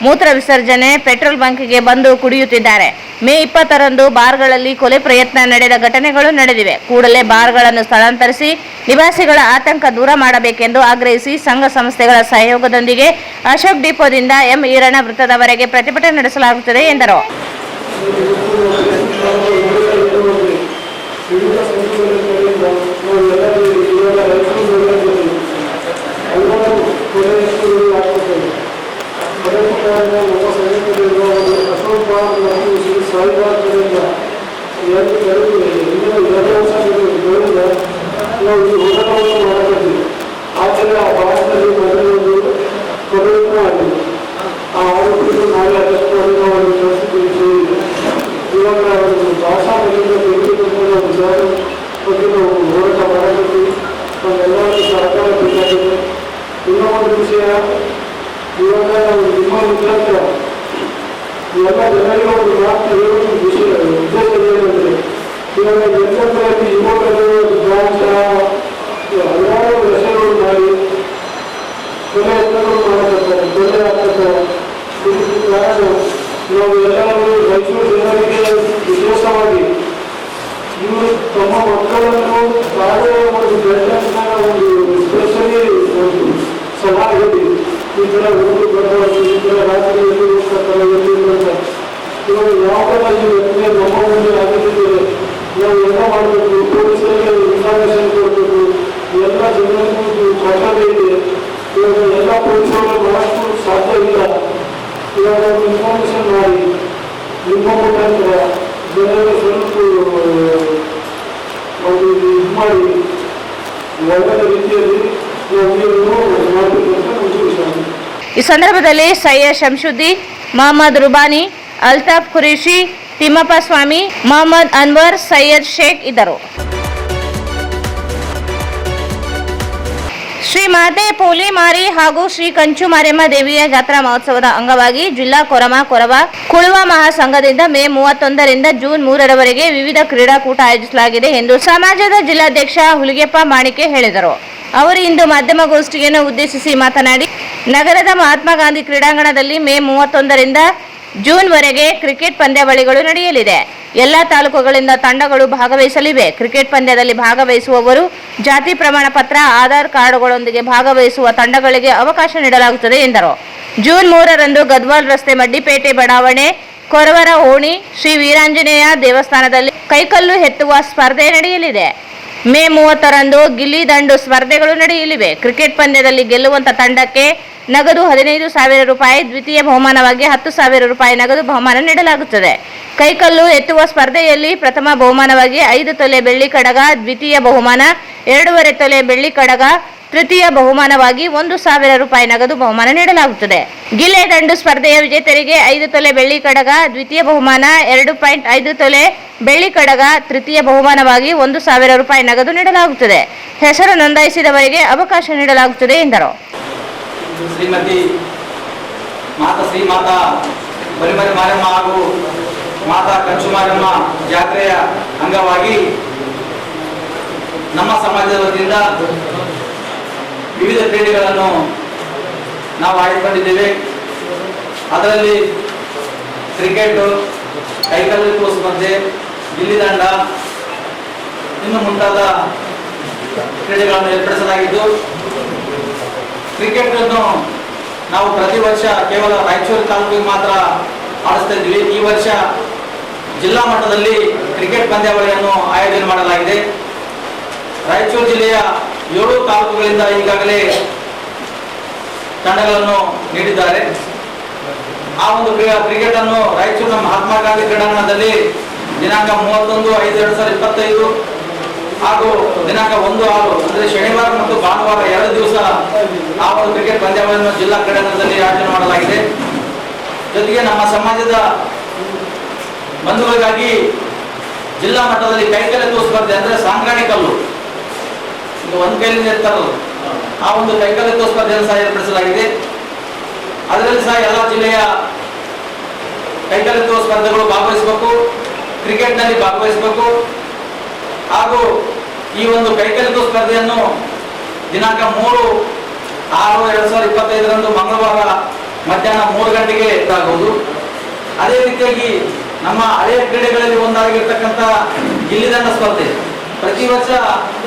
ಮೂತ್ರ ವಿಸರ್ಜನೆ, ಪೆಟ್ರೋಲ್ ಬಂಕ್ಗೆ ಬಂದು ಕುಡಿಯುತ್ತಿದ್ದಾರೆ. ಮೇ 20ರಂದು ಬಾರ್ಗಳಲ್ಲಿ ಕೊಲೆ ಪ್ರಯತ್ನ ನಡೆದ ಘಟನೆಗಳು ನಡೆದಿವೆ. ಕೂಡಲೇ ಬಾರ್ಗಳನ್ನು ಸ್ಥಳಾಂತರಿಸಿ ನಿವಾಸಿಗಳ ಆತಂಕ ದೂರ ಮಾಡಬೇಕೆಂದು ಆಗ್ರಹಿಸಿ ಸಂಘ ಸಂಸ್ಥೆಗಳ ಸಹಯೋಗದೊಂದಿಗೆ ಅಶೋಕ್ ಡಿಪೋದಿಂದ ಎಂ ಈರಣ್ಣ ವೃತ್ತದವರೆಗೆ ಪ್ರತಿಭಟನೆ ನಡೆಸಲಾಗುತ್ತದೆ ಎಂದರು. ವಿವಿಧ ಸಂಘಟನೆಗಳಿಂದ ನಾವು ಎಲ್ಲರೂ ಇವಾಗ ರೈತರು ಹಲವಾರು ಕೊನೆಯಷ್ಟು ಆಗ್ತದೆ. ಅದೇ ಪ್ರಕಾರ ನಮ್ಮ ಸಂಘಟನೆಗಳಿರುವ ಅಶೋಕ್ ಮತ್ತು ಶ್ರೀ ಸಾಯಿಬಾಬ್ ಎರಡು ವರ್ಷ ಬೆಳೆದ ನಾವು ಈ ಹೋರಾಟವನ್ನು ಮಾಡಬೇಕು. ಆದರೆ ಆ ಭಾರತದಲ್ಲಿ ಮೊದಲೊಂದು ಕೊನೆಯೂ ಆಗಿದೆ. ಆ ಆರೋಗ್ಯಗಳು ನಾಳೆ ಅದಕ್ಕೆ ನಾವು ಪರಿಸ್ಥಿತಿ ಇವಾಗ ಭಾಷಾ ಬಗ್ಗೆ ವಿಚಾರ ಬಗ್ಗೆ ನಾವು ಹೋರಾಟ ಮಾಡಬೇಕು. ನಮ್ಮೆಲ್ಲರಿಗೂ ಸಹಕಾರ ಬೇಕಾಗಿದೆ. ಇನ್ನೊಂದು ವಿಷಯ, ಇವಾಗ ನಾವು ನಿಮ್ಮ ಮುಖಾಂತರ ಎಲ್ಲ ಜನರಿಗೆ ಒಂದು ಮಾತು ಹೇಳುವ ವಿಷಯ ಉದ್ದೇಶ ಏನಂದರೆ, ಇವಾಗ ಎಲ್ಲದರಲ್ಲಿ ಯುವಕರು ಗಾಂಜ ಹಲವಾರು ವ್ಯಸನಗಳು ಮಾಡಿ ಕೊಲೆ ಯತ್ನಗಳು ಮಾಡಬೇಕು, ಕೊಲೆ ಆಗ್ತದೆ. ಇದಕ್ಕೆ ಕಾರಣ ನಾವು ಎಲ್ಲರೂ ರೈತರು ಜನರಿಗೆ ವಿಶೇಷವಾಗಿ ಇವರು ತಮ್ಮ ಮಕ್ಕಳನ್ನು ತಾವೇ ಒಂದು ಗೈಡೆನ್ಸ್ನ ಒಂದು ಸ್ಪೆಷಲಿ ಒಂದು ಸಲಹೆ ಹೇಳಿ ಈ ಥರ ಓದು ಬರಬಾರ್ದು, ಈ ಥರ ರಾತ್ರಿ ಎಲ್ಲಿ ಹೋಗ್ತಾರೆ ಎಲ್ಲಿ ಅಂತ. ಇವಾಗ ಯಾವಾಗ ಈ ವ್ಯಕ್ತಿಗೆ ನಮ್ಮ ಮುಂದೆ ಆಗಿದ್ದರೆ ನಾವು ಎಲ್ಲ ಮಾಡಬೇಕು, ಪೊಲೀಸರಿಗೆ ಇನ್ಫಾರ್ಮೇಷನ್ ಕೊಡಬೇಕು, ಎಲ್ಲ ಜನರಿಗೂ ಕರ್ತವ್ಯ ಇದೆ. ಇವಾಗ ಎಲ್ಲ ಪೊಲೀಸರು ಮಾಡಷ್ಟು ಸಾಧ್ಯ ಇಲ್ಲ. ಇವಾಗ ಇನ್ಫಾರ್ಮೇಷನ್ ಮಾಡಿ ನಿಮ್ಮ ಮುಖಾಂತರ ಜನರಿಗೆ ಸ್ವಲ್ಪ ಒಂದು ಇದು ಮಾಡಿ ಒಳ್ಳೆಯ ರೀತಿಯಲ್ಲಿ ನಾವು ಮಾಡಬೇಕು ಅಂತ ನಮಗೆ ವಿಷಯ. ಈ ಸಂದರ್ಭದಲ್ಲಿ ಸಯ್ಯದ್ ಶಂಶುದ್ದೀನ್, ಮೊಹಮ್ಮದ್ ರುಬಾನಿ, ಅಲ್ತಾಫ್ ಖುರೇಶಿ, ತಿಮ್ಮಪ್ಪ ಸ್ವಾಮಿ, ಮೊಹಮ್ಮದ್ ಅನ್ವರ್, ಸಯ್ಯದ್ ಶೇಖ್ ಇದ್ದರು. ಶ್ರೀ ಮಾತೆ ಪೋಲಿ ಮಾರಿ ಹಾಗೂ ಶ್ರೀ ಕಂಚು ಮಾರಿಯಮ್ಮ ದೇವಿಯ ಜಾತ್ರಾ ಮಹೋತ್ಸವದ ಅಂಗವಾಗಿ ಜಿಲ್ಲಾ ಕೊರವ ಕುಳುವ ಮಹಾಸಂಘದಿಂದ ಮೇ 31ರಿಂದ ಜೂನ್ 3ರವರೆಗೆ ವಿವಿಧ ಕ್ರೀಡಾಕೂಟ ಆಯೋಜಿಸಲಾಗಿದೆ ಎಂದು ಸಮಾಜದ ಜಿಲ್ಲಾಧ್ಯಕ್ಷ ಹುಲಿಗೆಪ್ಪ ಮಾಣಿಕೆ ಹೇಳಿದರು. ಅವರು ಇಂದು ಮಾಧ್ಯಮಗೋಷ್ಠಿಯನ್ನು ಉದ್ದೇಶಿಸಿ ಮಾತನಾಡಿ, ನಗರದ ಮಹಾತ್ಮ ಗಾಂಧಿ ಕ್ರೀಡಾಂಗಣದಲ್ಲಿ ಮೇ 31ರಿಂದ ಜೂನ್ವರೆಗೆ ಕ್ರಿಕೆಟ್ ಪಂದ್ಯಾವಳಿಗಳು ನಡೆಯಲಿದೆ. ಎಲ್ಲ ತಾಲೂಕುಗಳಿಂದ ತಂಡಗಳು ಭಾಗವಹಿಸಲಿವೆ. ಕ್ರಿಕೆಟ್ ಪಂದ್ಯದಲ್ಲಿ ಭಾಗವಹಿಸುವವರು ಜಾತಿ ಪ್ರಮಾಣ ಪತ್ರ, ಆಧಾರ್ ಕಾರ್ಡ್ಗಳೊಂದಿಗೆ ಭಾಗವಹಿಸುವ ತಂಡಗಳಿಗೆ ಅವಕಾಶ ನೀಡಲಾಗುತ್ತದೆ ಎಂದರು. ಜೂನ್ 3ರಂದು ಗದ್ವಾಲ್ ರಸ್ತೆ ಮಡ್ಡಿಪೇಟೆ ಬಡಾವಣೆ ಕೊರವರ ಓಣಿ ಶ್ರೀ ವೀರಾಂಜನೇಯ ದೇವಸ್ಥಾನದಲ್ಲಿ ಕೈಕಲ್ಲು ಎತ್ತುವ ಸ್ಪರ್ಧೆ ನಡೆಯಲಿದೆ. ಮೇ 30ರಂದು ಗಿಲ್ಲಿ ದಂಡು ಸ್ಪರ್ಧೆಗಳು ನಡೆಯಲಿವೆ. ಕ್ರಿಕೆಟ್ ಪಂದ್ಯದಲ್ಲಿ ಗೆಲ್ಲುವಂತ ತಂಡಕ್ಕೆ ನಗದು 15,000 ರೂಪಾಯಿ, ದ್ವಿತೀಯ ಬಹುಮಾನವಾಗಿ 10,000 ರೂಪಾಯಿ ನಗದು ಬಹುಮಾನ ನೀಡಲಾಗುತ್ತದೆ. ಕೈಕಲ್ಲು ಎತ್ತುವ ಸ್ಪರ್ಧೆಯಲ್ಲಿ ಪ್ರಥಮ ಬಹುಮಾನವಾಗಿ 5 ತೊಲೆ ಬೆಳ್ಳಿ ಕಡಗ, ದ್ವಿತೀಯ ಬಹುಮಾನ 2.5 ತೊಲೆ ಬೆಳ್ಳಿ ಕಡಗ, ತೃತೀಯ ಬಹುಮಾನವಾಗಿ 1,000 ರೂಪಾಯಿ ನಗದು ಬಹುಮಾನ ನೀಡಲಾಗುತ್ತದೆ. ಗಿಲ್ಲೆ ದಂಡು ಸ್ಪರ್ಧೆಯ ವಿಜೇತರಿಗೆ 5 ತೊಲೆ ಬೆಳ್ಳಿ ಕಡಗ, ದ್ವಿತೀಯ ಬಹುಮಾನ 2.5 ತೊಲೆ ಬೆಳ್ಳಿ ಕಡಗ, ತೃತೀಯ ಬಹುಮಾನವಾಗಿ 1,000 ರೂಪಾಯಿ ನಗದು ನೀಡಲಾಗುತ್ತದೆ. ಹೆಸರು ನೋಂದಾಯಿಸಿದವರಿಗೆ ಅವಕಾಶ ನೀಡಲಾಗುತ್ತದೆ ಎಂದರು. ಶ್ರೀಮತಿ ಶ್ರೀ ಮಾತಾ ಬರಿಮರಿ ಮಾರಮ್ಮ ಹಾಗೂ ಮಾತಾ ಕಂಚು ಮಾರಮ್ಮ ಜಾತ್ರೆಯ ಅಂಗವಾಗಿ ನಮ್ಮ ಸಮಾಜದ ವತಿಯಿಂದ ವಿವಿಧ ಕ್ರೀಡೆಗಳನ್ನು ನಾವು ಆಯ್ದುಕೊಂಡಿದ್ದೇವೆ. ಅದರಲ್ಲಿ ಕ್ರಿಕೆಟ್, ಕೈಕಲ್ಲು ಸ್ಪರ್ಧೆ, ಗಿಲ್ಲಿದಂಡ ಇನ್ನು ಮುಂತಾದ ಕ್ರೀಡೆಗಳನ್ನು ಏರ್ಪಡಿಸಲಾಗಿದ್ದು, ಕ್ರಿಕೆಟ್ ಅನ್ನು ನಾವು ಪ್ರತಿ ವರ್ಷ ಕೇವಲ ರಾಯಚೂರು ತಾಲೂಕಿಗೆ ಮಾತ್ರ ಆಡಿಸ್ತಾ ಇದ್ವಿ. ಈ ವರ್ಷ ಜಿಲ್ಲಾ ಮಟ್ಟದಲ್ಲಿ ಕ್ರಿಕೆಟ್ ಪಂದ್ಯಾವಳಿಯನ್ನು ಆಯೋಜನೆ ಮಾಡಲಾಗಿದೆ. ರಾಯಚೂರು ಜಿಲ್ಲೆಯ 7 ತಾಲೂಕುಗಳಿಂದ ಈಗಾಗಲೇ ತಂಡಗಳನ್ನು ನೀಡಿದ್ದಾರೆ. ಆ ಒಂದು ಕ್ರಿಕೆಟ್ ಅನ್ನು ರಾಯಚೂರಿನ ಮಹಾತ್ಮ ಗಾಂಧಿ ಕ್ರೀಡಾಂಗಣದಲ್ಲಿ ದಿನಾಂಕ 31/5/2025 ಹಾಗೂ ದಿನಾಂಕ 1/6 ಅಂದರೆ ಶನಿವಾರ ಮತ್ತು ಭಾನುವಾರ 2 ದಿವಸ ಆ ಒಂದು ಕ್ರಿಕೆಟ್ ಪಂದ್ಯಾವಳಿಯನ್ನು ಜಿಲ್ಲಾ ಕ್ರೀಡಾಂಗಣದಲ್ಲಿ ಆಯೋಜನೆ ಮಾಡಲಾಗಿದೆ. ಜೊತೆಗೆ ನಮ್ಮ ಸಮಾಜದ ಬಂಧುಗಳಿಗಾಗಿ ಜಿಲ್ಲಾ ಮಟ್ಟದಲ್ಲಿ ಕೈಕಲ್ಲು ಸ್ಪರ್ಧೆ ಅಂದರೆ ಸಾಂಕ್ರಾಣಿ ಕಲ್ಲು, ಒಂದು ಕೈಲಿಂದ ಇರ್ತಾರಲ್ಲ, ಆ ಒಂದು ಕೈಕಲ್ಲು ಸ್ಪರ್ಧೆಯನ್ನು ಸಹ ಏರ್ಪಡಿಸಲಾಗಿದೆ. ಅದರಲ್ಲಿ ಸಹ ಎಲ್ಲ ಜಿಲ್ಲೆಯ ಕೈಕಲ್ಲು ಸ್ಪರ್ಧೆಗಳು ಭಾಗವಹಿಸಬೇಕು, ಕ್ರಿಕೆಟ್ನಲ್ಲಿ ಭಾಗವಹಿಸಬೇಕು. ಹಾಗೂ ಈ ಒಂದು ಕೈಕಲ್ಲು ಸ್ಪರ್ಧೆಯನ್ನು ದಿನಾಂಕ 3/6/2025 ಮಂಗಳವಾರ ಮಧ್ಯಾಹ್ನ 3 ಗಂಟೆಗೆ ಆಗುವುದು. ಅದೇ ರೀತಿಯಾಗಿ ನಮ್ಮ ಹಳೆಯ ಕ್ರೀಡೆಗಳಲ್ಲಿ ಒಂದಾಗಿರ್ತಕ್ಕಂಥ ಗಿಲ್ಲಿದಂಡ ಸ್ಪರ್ಧೆ ಪ್ರತಿ ವರ್ಷ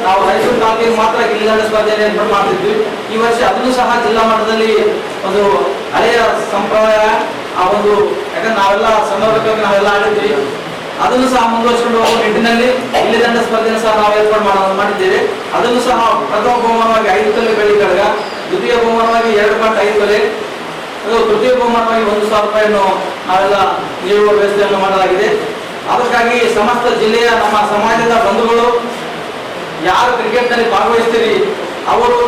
ನಾವು ರಾಯಚೂರು ತಾಲೂಕಿಗೆ ಮಾತ್ರ ಗಿಲ್ಲಿದಂಡ ಸ್ಪರ್ಧೆಯನ್ನು ಏರ್ಪಾಡು ಮಾಡ್ತಿದ್ವಿ. ಈ ವರ್ಷ ಅದನ್ನು ಸಹ ಜಿಲ್ಲಾ ಮಟ್ಟದಲ್ಲಿ ಒಂದು ಹಳೆಯ ಸಂಪ್ರದಾಯ ಆ ಒಂದು, ಯಾಕಂದ್ರೆ ನಾವೆಲ್ಲ ಸಣ್ಣವರ್ಗ ನಾವೆಲ್ಲ ಆಡಿದ್ವಿ, ಅದನ್ನು ಸಹ ಮುಂದುವರಿಸಿಕೊಂಡು ಹೋಗುವ ನಿಟ್ಟಿನಲ್ಲಿ ಇಲ್ಲಿ ದಂಡ ಸ್ಪರ್ಧೆಯನ್ನು ಸಹ ನಾವು ಏರ್ಪಾಡು ಮಾಡಿದ್ದೇವೆ. ಅದನ್ನು ಸಹ ಪ್ರಥಮ ಬಹುಮಾನವಾಗಿ 5 ತೊಲೆ ಬೆಳ್ಳಿ ಕಡಗ, ದ್ವಿತೀಯ ಬಹುಮಾನವಾಗಿ 2.5 ತೊಲೆ, ತೃತೀಯ ಬಹುಮಾನವಾಗಿ 1,000 ರೂಪಾಯಿಯನ್ನು ನಾವೆಲ್ಲ ನೀಡುವ ವ್ಯವಸ್ಥೆಯನ್ನು ಮಾಡಲಾಗಿದೆ. ಅದಕ್ಕಾಗಿ ಸಮಸ್ತ ಜಿಲ್ಲೆಯ ನಮ್ಮ ಸಮಾಜದ ಬಂಧುಗಳು ಯಾರು ಕ್ರಿಕೆಟ್ನಲ್ಲಿ ಭಾಗವಹಿಸ್ತೀರಿ ಅವರು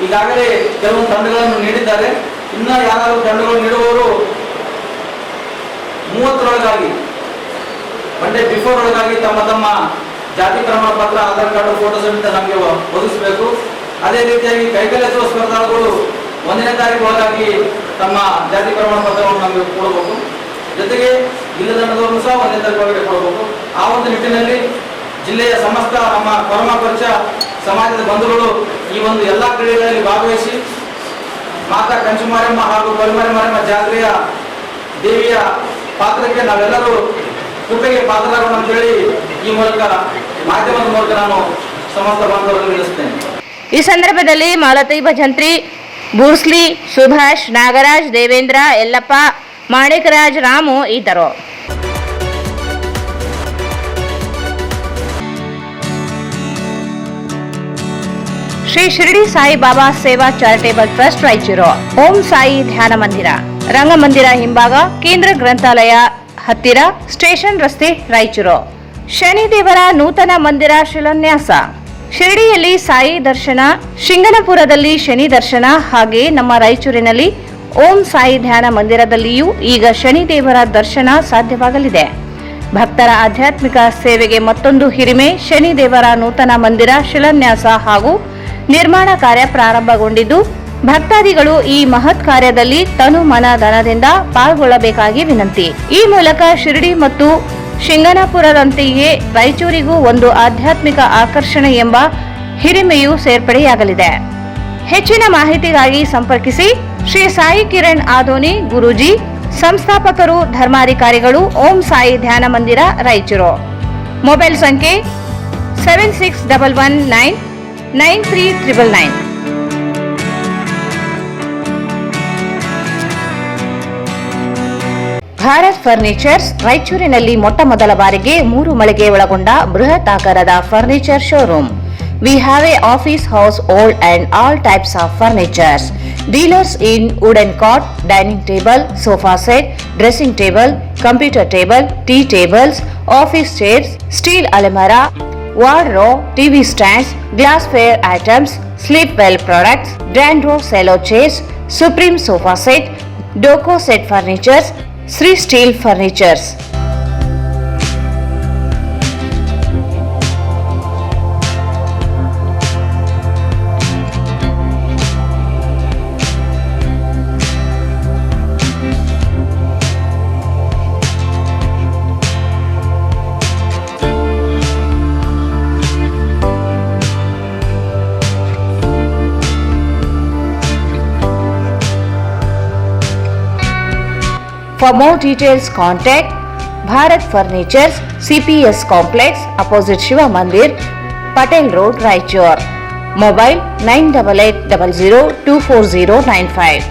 ಈಗಾಗಲೇ ಕೆಲವೊಂದು ತಂಡಗಳನ್ನು ನೀಡಿದ್ದಾರೆ. ಇನ್ನು ಯಾರಾದರೂ ತಂಡಗಳು ನೀಡುವವರು 30ರೊಳಗಾಗಿ ಒನ್ ಡೇ ಬಿಫೋರ್ ಒಳಗಾಗಿ ತಮ್ಮ ಜಾತಿ ಪ್ರಮಾಣ ಪತ್ರ, ಆಧಾರ್ ಕಾರ್ಡ್, ಫೋಟೋ ಸಮೇತ ನಮಗೆ ಒದಗಿಸಬೇಕು. ಅದೇ ರೀತಿಯಾಗಿ ಕೈಕಲ್ಯತ್ವ ಸ್ಪರ್ಧಾಳುಗಳು 1ನೇ ತಾರೀಕು ಒಳಗಾಗಿ ತಮ್ಮ ಜಾತಿ ಪ್ರಮಾಣ ಪತ್ರವನ್ನು ನಮಗೆ ಕೊಡಬೇಕು. ಜೊತೆಗೆ ಗಿಲ್ಲದಂಡದವರು ಸಹ 1ನೇ ತಾರೀಕು ಒಳಗಡೆ ಕೊಡಬೇಕು. ಆ ಒಂದು ನಿಟ್ಟಿನಲ್ಲಿ ಜಿಲ್ಲೆಯ ಸಮಸ್ತ ನಮ್ಮ ಕೊರಮ ಪರಿಚ ಸಮಾಜದ ಬಂಧುಗಳು ಈ ಒಂದು ಎಲ್ಲ ಕ್ರೀಡೆಗಳಲ್ಲಿ ಭಾಗವಹಿಸಿ ಮಾತಾ ಕಂಚುಮಾರಮ್ಮ ಹಾಗೂ ಕೊರಮಾರಮ್ಮ ಜಾತ್ರೆಯ ದೇವಿಯ ಪಾತ್ರಕ್ಕೆ ನಾವೆಲ್ಲರೂ ಕೃಪೆಗೆ ಪಾತ್ರರಾಗೋಣ ಅಂತ ಹೇಳಿ ಈ ಮೂಲಕ ಮಾಧ್ಯಮದ ಮೂಲಕ ನಾನು ಸಮಸ್ತ ಬಾಂಧವರನ್ನು ತಿಳಿಸ್ತೇನೆ. ಈ ಸಂದರ್ಭದಲ್ಲಿ ಮಾಲತಿ ಭಜಂತ್ರಿ, ಬೂರ್ಸ್ಲಿ, ಸುಭಾಷ್, ನಾಗರಾಜ್, ದೇವೇಂದ್ರ, ಯಲ್ಲಪ್ಪ, ಮಾಣಿಕರಾಜ್, ರಾಮು ಇದ್ದರು. ಶ್ರೀ ಶಿರಡಿ ಸಾಯಿ ಬಾಬಾ ಸೇವಾ ಚಾರಿಟೇಬಲ್ ಟ್ರಸ್ಟ್ ರಾಯಚೂರು. ಓಂ ಸಾಯಿ ಧ್ಯಾನ ಮಂದಿರ, ರಂಗಮಂದಿರ ಹಿಂಭಾಗ, ಕೇಂದ್ರ ಗ್ರಂಥಾಲಯ ಹತ್ತಿರ, ಸ್ಟೇಷನ್ ರಸ್ತೆ, ರಾಯಚೂರು. ಶನಿದೇವರ ನೂತನ ಮಂದಿರ ಶಿಲಾನ್ಯಾಸ. ಶಿರಡಿಯಲ್ಲಿ ಸಾಯಿ ದರ್ಶನ, ಶಿಂಗನಪುರದಲ್ಲಿ ಶನಿ ದರ್ಶನ, ಹಾಗೆ ನಮ್ಮ ರಾಯಚೂರಿನಲ್ಲಿ ಓಂ ಸಾಯಿ ಧ್ಯಾನ ಮಂದಿರದಲ್ಲಿಯೂ ಈಗ ಶನಿದೇವರ ದರ್ಶನ ಸಾಧ್ಯವಾಗಲಿದೆ. ಭಕ್ತರ ಆಧ್ಯಾತ್ಮಿಕ ಸೇವೆಗೆ ಮತ್ತೊಂದು ಹಿರಿಮೆ. ಶನಿದೇವರ ನೂತನ ಮಂದಿರ ಶಿಲಾನ್ಯಾಸ ಹಾಗೂ ನಿರ್ಮಾಣ ಕಾರ್ಯ ಪ್ರಾರಂಭಗೊಂಡಿದ್ದು, ಭಕ್ತಾದಿಗಳು ಈ ಮಹತ್ ಕಾರ್ಯದಲ್ಲಿ ತನು ಮನ ಧನದಿಂದ ಪಾಲ್ಗೊಳ್ಳಬೇಕಾಗಿ ವಿನಂತಿ. ಈ ಮೂಲಕ ಶಿರಡಿ ಮತ್ತು ಶಿಂಗನಪುರದಂತೆಯೇ ರಾಯಚೂರಿಗೂ ಒಂದು ಆಧ್ಯಾತ್ಮಿಕ ಆಕರ್ಷಣೆ ಎಂಬ ಹಿರಿಮೆಯೂ ಸೇರ್ಪಡೆಯಾಗಲಿದೆ. ಹೆಚ್ಚಿನ ಮಾಹಿತಿಗಾಗಿ ಸಂಪರ್ಕಿಸಿ ಶ್ರೀ ಸಾಯಿ ಕಿರಣ್ ಆದೋನಿ ಗುರೂಜಿ, ಸಂಸ್ಥಾಪಕರು, ಧರ್ಮಾಧಿಕಾರಿಗಳು, ಓಂ ಸಾಯಿ ಧ್ಯಾನ ಮಂದಿರ, ರಾಯಚೂರು. ಮೊಬೈಲ್ ಸಂಖ್ಯೆ 7611993999. ಭಾರತ್ ಫರ್ನಿಚರ್ಸ್ ರಾಯಚೂರಿನಲ್ಲಿ ಮೊಟ್ಟ ಮೊದಲ ಬಾರಿಗೆ 3 ಮಳಿಗೆ ಒಳಗೊಂಡ ಬೃಹತ್ ಆಕಾರದ furniture showroom. We have a office house, old and all types of furnitures. Dealers in wooden cot, dining table, sofa set, dressing table, computer table, tea tables, office chairs, steel almirah, wardrobe, TV stands, glassware items, sleepwell products, Dandro cello chairs, Supreme sofa set, Doco set furnitures, Sri Steel Furnitures. For more details, contact Bharat Furnitures, CPS Complex, opposite Shiva Mandir, Patel Road, Raichur. Mobile 9880024095.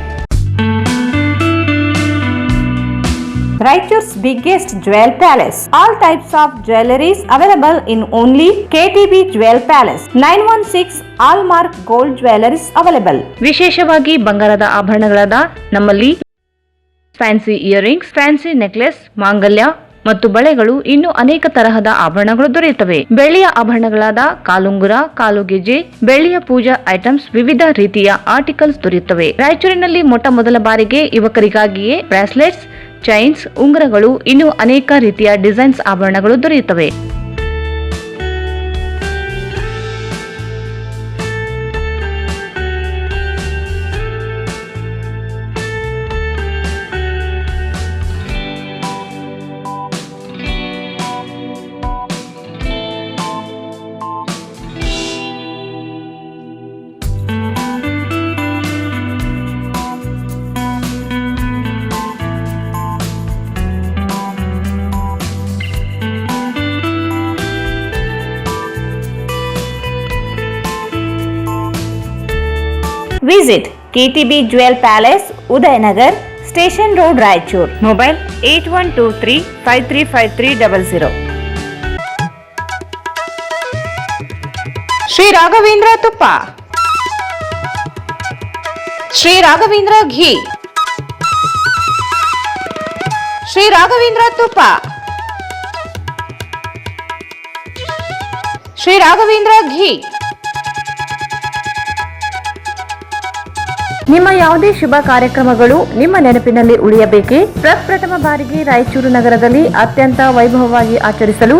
Raichur's biggest jewel palace. All types of jewelries available in only KTB Jewel Palace. 916 Allmark Gold Jewelries available. ವಿಶೇಷವಾಗಿ ಬಂಗಾರದ ಆಭರಣಗಳಾದ ನಮ್ಮಲ್ಲಿ ಫ್ಯಾನ್ಸಿ ಇಯರಿಂಗ್ಸ್, ಫ್ಯಾನ್ಸಿ ನೆಕ್ಲೆಸ್, ಮಾಂಗಲ್ಯ ಮತ್ತು ಬಳೆಗಳು, ಇನ್ನು ಅನೇಕ ತರಹದ ಆಭರಣಗಳು ದೊರೆಯುತ್ತವೆ. ಬೆಳ್ಳಿಯ ಆಭರಣಗಳಾದ ಕಾಲುಂಗುರ, ಕಾಲುಗೆಜ್ಜೆ, ಬೆಳ್ಳಿಯ ಪೂಜಾ ಐಟಮ್ಸ್, ವಿವಿಧ ರೀತಿಯ ಆರ್ಟಿಕಲ್ಸ್ ದೊರೆಯುತ್ತವೆ. ರಾಯಚೂರಿನಲ್ಲಿ ಮೊಟ್ಟ ಮೊದಲ ಬಾರಿಗೆ ಯುವಕರಿಗಾಗಿಯೇ ಬ್ರಾಸ್ಲೆಟ್ಸ್, ಚೈನ್ಸ್, ಉಂಗುರಗಳು, ಇನ್ನು ಅನೇಕ ರೀತಿಯ ಡಿಸೈನ್ಸ್ ಆಭರಣಗಳು ದೊರೆಯುತ್ತವೆ. Visit KTB Jewel Palace, Udayanagar, Station Road, Raichur. Mobile 8123535300. Shri Raghavendra ತುಪ್ಪ, ಶ್ರೀ ರಾಘವೇಂದ್ರ ಘೀ, ಶ್ರೀ ರಾಘವೇಂದ್ರ ತುಪ್ಪ, ಶ್ರೀ ರಾಘವೇಂದ್ರ ಘೀ. ನಿಮ್ಮ ಯಾವುದೇ ಶುಭ ಕಾರ್ಯಕ್ರಮಗಳು ನಿಮ್ಮ ನೆನಪಿನಲ್ಲಿ ಉಳಿಯಬೇಕೇ? ಪ್ರಪ್ರಥಮ ಬಾರಿಗೆ ರಾಯಚೂರು ನಗರದಲ್ಲಿ ಅತ್ಯಂತ ವೈಭವವಾಗಿ ಆಚರಿಸಲು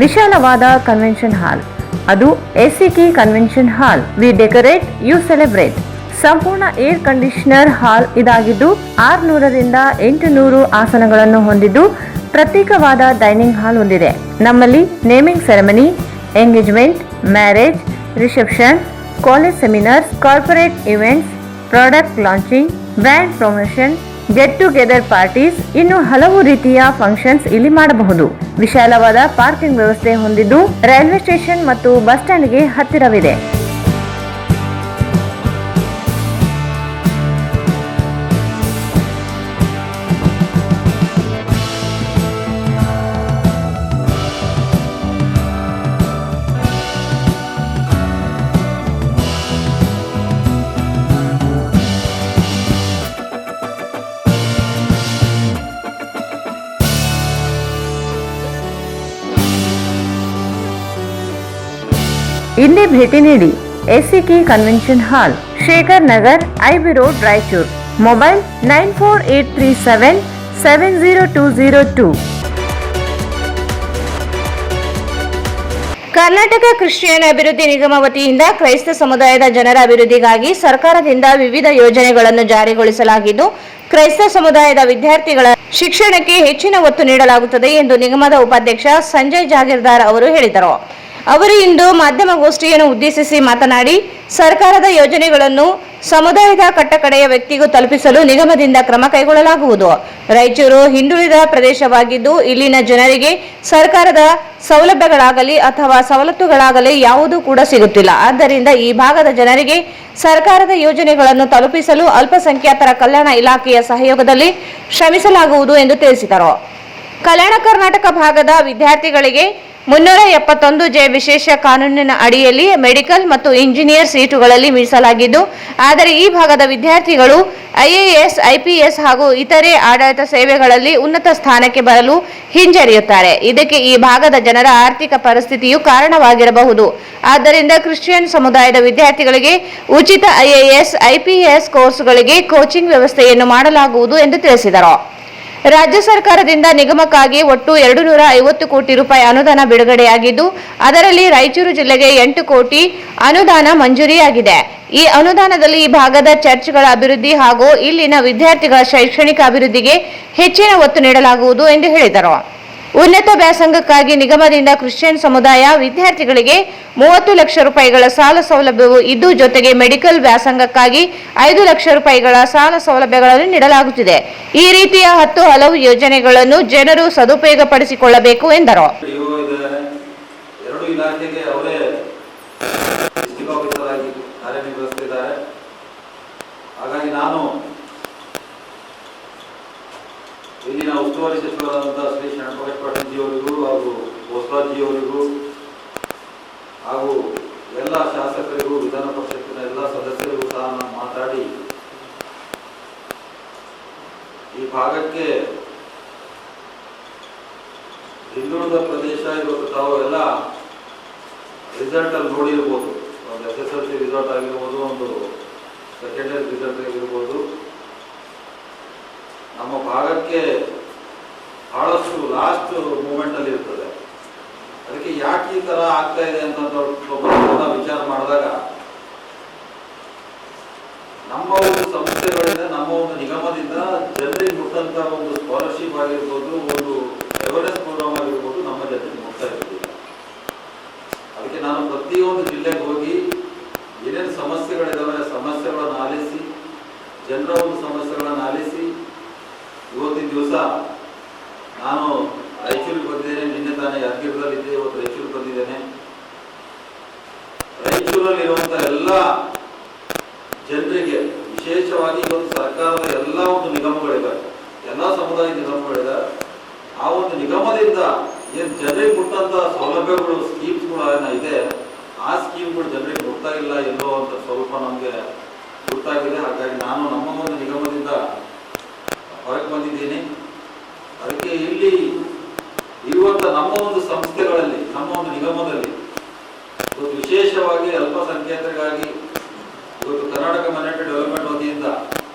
ವಿಶಾಲವಾದ ಕನ್ವೆನ್ಷನ್ ಹಾಲ್, ಅದು SCK convention hall. We decorate, you celebrate. ಸಂಪೂರ್ಣ ಏರ್ ಕಂಡೀಷನರ್ ಹಾಲ್ ಇದಾಗಿದ್ದು 600 ರಿಂದ 800 ಆಸನಗಳನ್ನು ಹೊಂದಿದ್ದು ಪ್ರತ್ಯೇಕವಾದ ಡೈನಿಂಗ್ ಹಾಲ್ ಹೊಂದಿದೆ. ನಮ್ಮಲ್ಲಿ naming ceremony, engagement, marriage, reception, college seminars, corporate events, product launching, brand promotion, get together parties, ಇನ್ನು ಹಲವು ರೀತಿಯ ಫಂಕ್ಷನ್ಸ್ ಇಲ್ಲಿ ಮಾಡಬಹುದು. ವಿಶಾಲವಾದ ಪಾರ್ಕಿಂಗ್ ವ್ಯವಸ್ಥೆ ಹೊಂದಿದ್ದು ರೈಲ್ವೆ ಸ್ಟೇಷನ್ ಮತ್ತು ಬಸ್ ಸ್ಟ್ಯಾಂಡ್ಗೆ ಹತ್ತಿರವಿದೆ. ಇಲ್ಲಿ ಭೇಟಿ ನೀಡಿ. SCK ಕನ್ವೆನ್ಷನ್ ಹಾಲ್, Shekhar Nagar, IB road, Raichur. Mobile 9483770202. Karnataka Christian ಅಭಿವೃದ್ಧಿ ನಿಗಮ ವತಿಯಿಂದ ಕ್ರೈಸ್ತ ಸಮುದಾಯದ ಜನರ ಅಭಿವೃದ್ಧಿಗಾಗಿ ಸರ್ಕಾರದಿಂದ ವಿವಿಧ ಯೋಜನೆಗಳನ್ನು ಜಾರಿಗೊಳಿಸಲಾಗಿದ್ದು, ಕ್ರೈಸ್ತ ಸಮುದಾಯದ ವಿದ್ಯಾರ್ಥಿಗಳ ಶಿಕ್ಷಣಕ್ಕೆ ಹೆಚ್ಚಿನ ಒತ್ತು ನೀಡಲಾಗುತ್ತದೆ ಎಂದು ನಿಗಮದ ಉಪಾಧ್ಯಕ್ಷ ಸಂಜಯ್ ಜಾಗೀರ್ದಾರ್ ಅವರು ಹೇಳಿದರು. ಅವರು ಇಂದು ಮಾಧ್ಯಮಗೋಷ್ಠಿಯನ್ನು ಉದ್ದೇಶಿಸಿ ಮಾತನಾಡಿ, ಸರ್ಕಾರದ ಯೋಜನೆಗಳನ್ನು ಸಮುದಾಯದ ಕಟ್ಟಕಡೆಯ ವ್ಯಕ್ತಿಗೂ ತಲುಪಿಸಲು ನಿಗಮದಿಂದ ಕ್ರಮ ಕೈಗೊಳ್ಳಲಾಗುವುದು. ರಾಯಚೂರು ಹಿಂದುಳಿದ ಪ್ರದೇಶವಾಗಿದ್ದು, ಇಲ್ಲಿನ ಜನರಿಗೆ ಸರ್ಕಾರದ ಸೌಲಭ್ಯಗಳಾಗಲಿ ಅಥವಾ ಸವಲತ್ತುಗಳಾಗಲಿ ಯಾವುದೂ ಕೂಡ ಸಿಗುತ್ತಿಲ್ಲ. ಆದ್ದರಿಂದ ಈ ಭಾಗದ ಜನರಿಗೆ ಸರ್ಕಾರದ ಯೋಜನೆಗಳನ್ನು ತಲುಪಿಸಲು ಅಲ್ಪಸಂಖ್ಯಾತರ ಕಲ್ಯಾಣ ಇಲಾಖೆಯ ಸಹಯೋಗದಲ್ಲಿ ಶ್ರಮಿಸಲಾಗುವುದು ಎಂದು ತಿಳಿಸಿದರು. ಕಲ್ಯಾಣ ಕರ್ನಾಟಕ ಭಾಗದ ವಿದ್ಯಾರ್ಥಿಗಳಿಗೆ 371J ವಿಶೇಷ ಕಾನೂನಿನ ಅಡಿಯಲ್ಲಿ ಮೆಡಿಕಲ್ ಮತ್ತು ಇಂಜಿನಿಯರ್ ಸೀಟುಗಳಲ್ಲಿ ಮೀಸಲಾಗಿದ್ದು, ಆದರೆ ಈ ಭಾಗದ ವಿದ್ಯಾರ್ಥಿಗಳು IAS, IPS ಹಾಗೂ ಇತರೆ ಆಡಳಿತ ಸೇವೆಗಳಲ್ಲಿ ಉನ್ನತ ಸ್ಥಾನಕ್ಕೆ ಬರಲು ಹಿಂಜರಿಯುತ್ತಾರೆ. ಇದಕ್ಕೆ ಈ ಭಾಗದ ಜನರ ಆರ್ಥಿಕ ಪರಿಸ್ಥಿತಿಯು ಕಾರಣವಾಗಿರಬಹುದು. ಆದ್ದರಿಂದ ಕ್ರಿಶ್ಚಿಯನ್ ಸಮುದಾಯದ ವಿದ್ಯಾರ್ಥಿಗಳಿಗೆ ಉಚಿತ IAS, IPS ಕೋರ್ಸ್ಗಳಿಗೆ ಕೋಚಿಂಗ್ ವ್ಯವಸ್ಥೆಯನ್ನು ಮಾಡಲಾಗುವುದು ಎಂದು ತಿಳಿಸಿದರು. ರಾಜ್ಯ ಸರ್ಕಾರದಿಂದ ನಿಗಮಕ್ಕಾಗಿ ಒಟ್ಟು 250 ಕೋಟಿ ರೂಪಾಯಿ ಅನುದಾನ ಬಿಡುಗಡೆಯಾಗಿದ್ದು, ಅದರಲ್ಲಿ ರಾಯಚೂರು ಜಿಲ್ಲೆಗೆ 8 ಕೋಟಿ ಅನುದಾನ ಮಂಜೂರಿಯಾಗಿದೆ. ಈ ಅನುದಾನದಲ್ಲಿ ಈ ಭಾಗದ ಚರ್ಚ್ಗಳ ಅಭಿವೃದ್ಧಿ ಹಾಗೂ ಇಲ್ಲಿನ ವಿದ್ಯಾರ್ಥಿಗಳ ಶೈಕ್ಷಣಿಕ ಅಭಿವೃದ್ಧಿಗೆ ಹೆಚ್ಚಿನ ಒತ್ತು ನೀಡಲಾಗುವುದು ಎಂದು ಹೇಳಿದರು. ಉನ್ನತ ವ್ಯಾಸಂಗಕ್ಕಾಗಿ ನಿಗಮದಿಂದ ಕ್ರಿಶ್ಚಿಯನ್ ಸಮುದಾಯ ವಿದ್ಯಾರ್ಥಿಗಳಿಗೆ 30 ಲಕ್ಷ ರೂಪಾಯಿಗಳ ಸಾಲ ಸೌಲಭ್ಯವು ಇದ್ದು, ಜೊತೆಗೆ ಮೆಡಿಕಲ್ ವ್ಯಾಸಂಗಕ್ಕಾಗಿ 5 ಲಕ್ಷ ರೂಪಾಯಿಗಳ ಸಾಲ ಸೌಲಭ್ಯಗಳನ್ನು ನೀಡಲಾಗುತ್ತಿದೆ. ಈ ರೀತಿಯ ಹಲವು ಯೋಜನೆಗಳನ್ನು ಜನರು ಸದುಪಯೋಗಪಡಿಸಿಕೊಳ್ಳಬೇಕು ಎಂದರು. ಎರಡು ಇಲಾಖೆಗೆ ಅವರೇ ಡಿಸ್ಟ್ರಿಕ್ಟ್ ಆಫೀಸರ್ ಆಗಿ ಕಾರ್ಯನಿರ್ವಹಿಸುತ್ತಿದ್ದಾರೆ. ಹಾಗಾಗಿ ನಾನು ಇಲ್ಲಿನ ಉಸ್ತುವಾರಿ ಸಚಿವರಾದಂತಹ ಶ್ರೀ ಶರಣಪ್ರಕಾಶ್ ಪಾಟೀಲ್ ಜಿ ಅವರಿಗೂ ಹಾಗೂ ಬೋಸ್ರಾಜ್ ಜಿ ಅವರಿಗೂ ಹಾಗೂ ಎಲ್ಲ ಶಾಸಕರಿಗೂ ವಿಧಾನ ಪರಿಷತ್ತಿನ ಎಲ್ಲ ಸದಸ್ಯರಿಗೂ ಸಹ ನಾನು ಮಾತಾಡಿ ಈ ಭಾಗಕ್ಕೆ ಹಿಂದುಳಿದ ಪ್ರದೇಶ ಇವತ್ತು ತಾವು ಎಲ್ಲ ರಿಸಲ್ಟ್ ಅಲ್ಲಿ ನೋಡಿರ್ಬೋದು. ಒಂದು SSLC ರಿಸಲ್ಟ್ ಆಗಿರ್ಬೋದು, ಒಂದು ಸೆಕೆಂಡರಿ ರಿಸಲ್ಟ್ ಆಗಿರ್ಬೋದು. ನಮ್ಮ ಭಾಗಕ್ಕೆ ಬಹಳಷ್ಟು ಲಾಸ್ಟ್ ಮೂಮೆಂಟ್ ಅಲ್ಲಿ ಇರ್ತದೆ. ಅದಕ್ಕೆ ಯಾಕೆ ಈ ತರ ಆಗ್ತಾ ಇದೆ ಅಂತ ವಿಚಾರ ಮಾಡಿದಾಗ ನಮ್ಮ ಒಂದು ಸಂಸ್ಥೆಗಳಿಂದ, ನಮ್ಮ ಒಂದು ನಿಗಮದಿಂದ ಜನರಿಗೆ ಮುಟ್ಟಂತ ಒಂದು ಸ್ಕಾಲರ್ಶಿಪ್ ಆಗಿರ್ಬೋದು, ಒಂದು ಅವೇರ್ನೆಸ್ ಪ್ರೋಗ್ರಾಮ್ ಆಗಿರ್ಬೋದು, ನಮ್ಮ ಜನರಿಗೆ ಮುಟ್ತಾ ಇರ್ತೀವಿ. ಅದಕ್ಕೆ ನಾನು ಪ್ರತಿಯೊಂದು ಜಿಲ್ಲೆಗೆ ಹೋಗಿ ಏನೇನು ಸಮಸ್ಯೆಗಳಿದಾವೆ ಸಮಸ್ಯೆಗಳನ್ನು ಆಲಿಸಿ, ಜನರ ಒಂದು ಸಮಸ್ಯೆಗಳನ್ನು ಆಲಿಸಿ, ಇವತ್ತಿನ ದಿವಸ ನಾನು ರಾಯಚೂರಿಗೆ ಬಂದಿದ್ದೇನೆ. ನಿನ್ನೆ ತಾನೇ ಯಾದಗಿರಿಯಲ್ಲಿದ್ದೆ, ಇವತ್ತು ರಾಯಚೂರಿಗೆ ಬಂದಿದ್ದೇನೆ. ರಾಯಚೂರಲ್ಲಿ ಇರುವಂತ ಎಲ್ಲ ಜನರಿಗೆ ವಿಶೇಷವಾಗಿ ಇವತ್ತು ಸರ್ಕಾರದ ಎಲ್ಲ ಒಂದು ನಿಗಮಗಳಿವೆ, ಎಲ್ಲ ಸಮುದಾಯ ನಿಗಮಗಳಿವೆ. ಆ ಒಂದು ನಿಗಮದಿಂದ ಏನು ಜನರಿಗೆ ಮುಟ್ಟಂತ ಸೌಲಭ್ಯಗಳು ಸ್ಕೀಮ್ಸ್ಗಳು ಇದೆ, ಆ ಸ್ಕೀಮ್ಗಳು ಜನರಿಗೆ ಮುಟ್ತಾ ಇಲ್ಲ ಎಲ್ಲೋ ಅಂತ ಸ್ವಲ್ಪ ನಮಗೆ ಗೊತ್ತಾಗಿದೆ. ಹಾಗಾಗಿ ನಾನು ನಮ್ಮ ಒಂದು ನಿಗಮದಿಂದ ಹೊರಗೆ ಬಂದಿದ್ದೀನಿ. ಅದಕ್ಕೆ ಇಲ್ಲಿ ಇರುವಂತ ನಮ್ಮ ಒಂದು ಸಂಸ್ಥೆಗಳಲ್ಲಿ, ನಮ್ಮ ಒಂದು ನಿಗಮದಲ್ಲಿ ಇವತ್ತು ವಿಶೇಷವಾಗಿ ಅಲ್ಪಸಂಖ್ಯಾತರಿಗಾಗಿ ಇವತ್ತು ಕರ್ನಾಟಕ ಮೈನಾರಿಟಿ ಡೆವಲಪ್ಮೆಂಟ್ ವತಿಯಿಂದ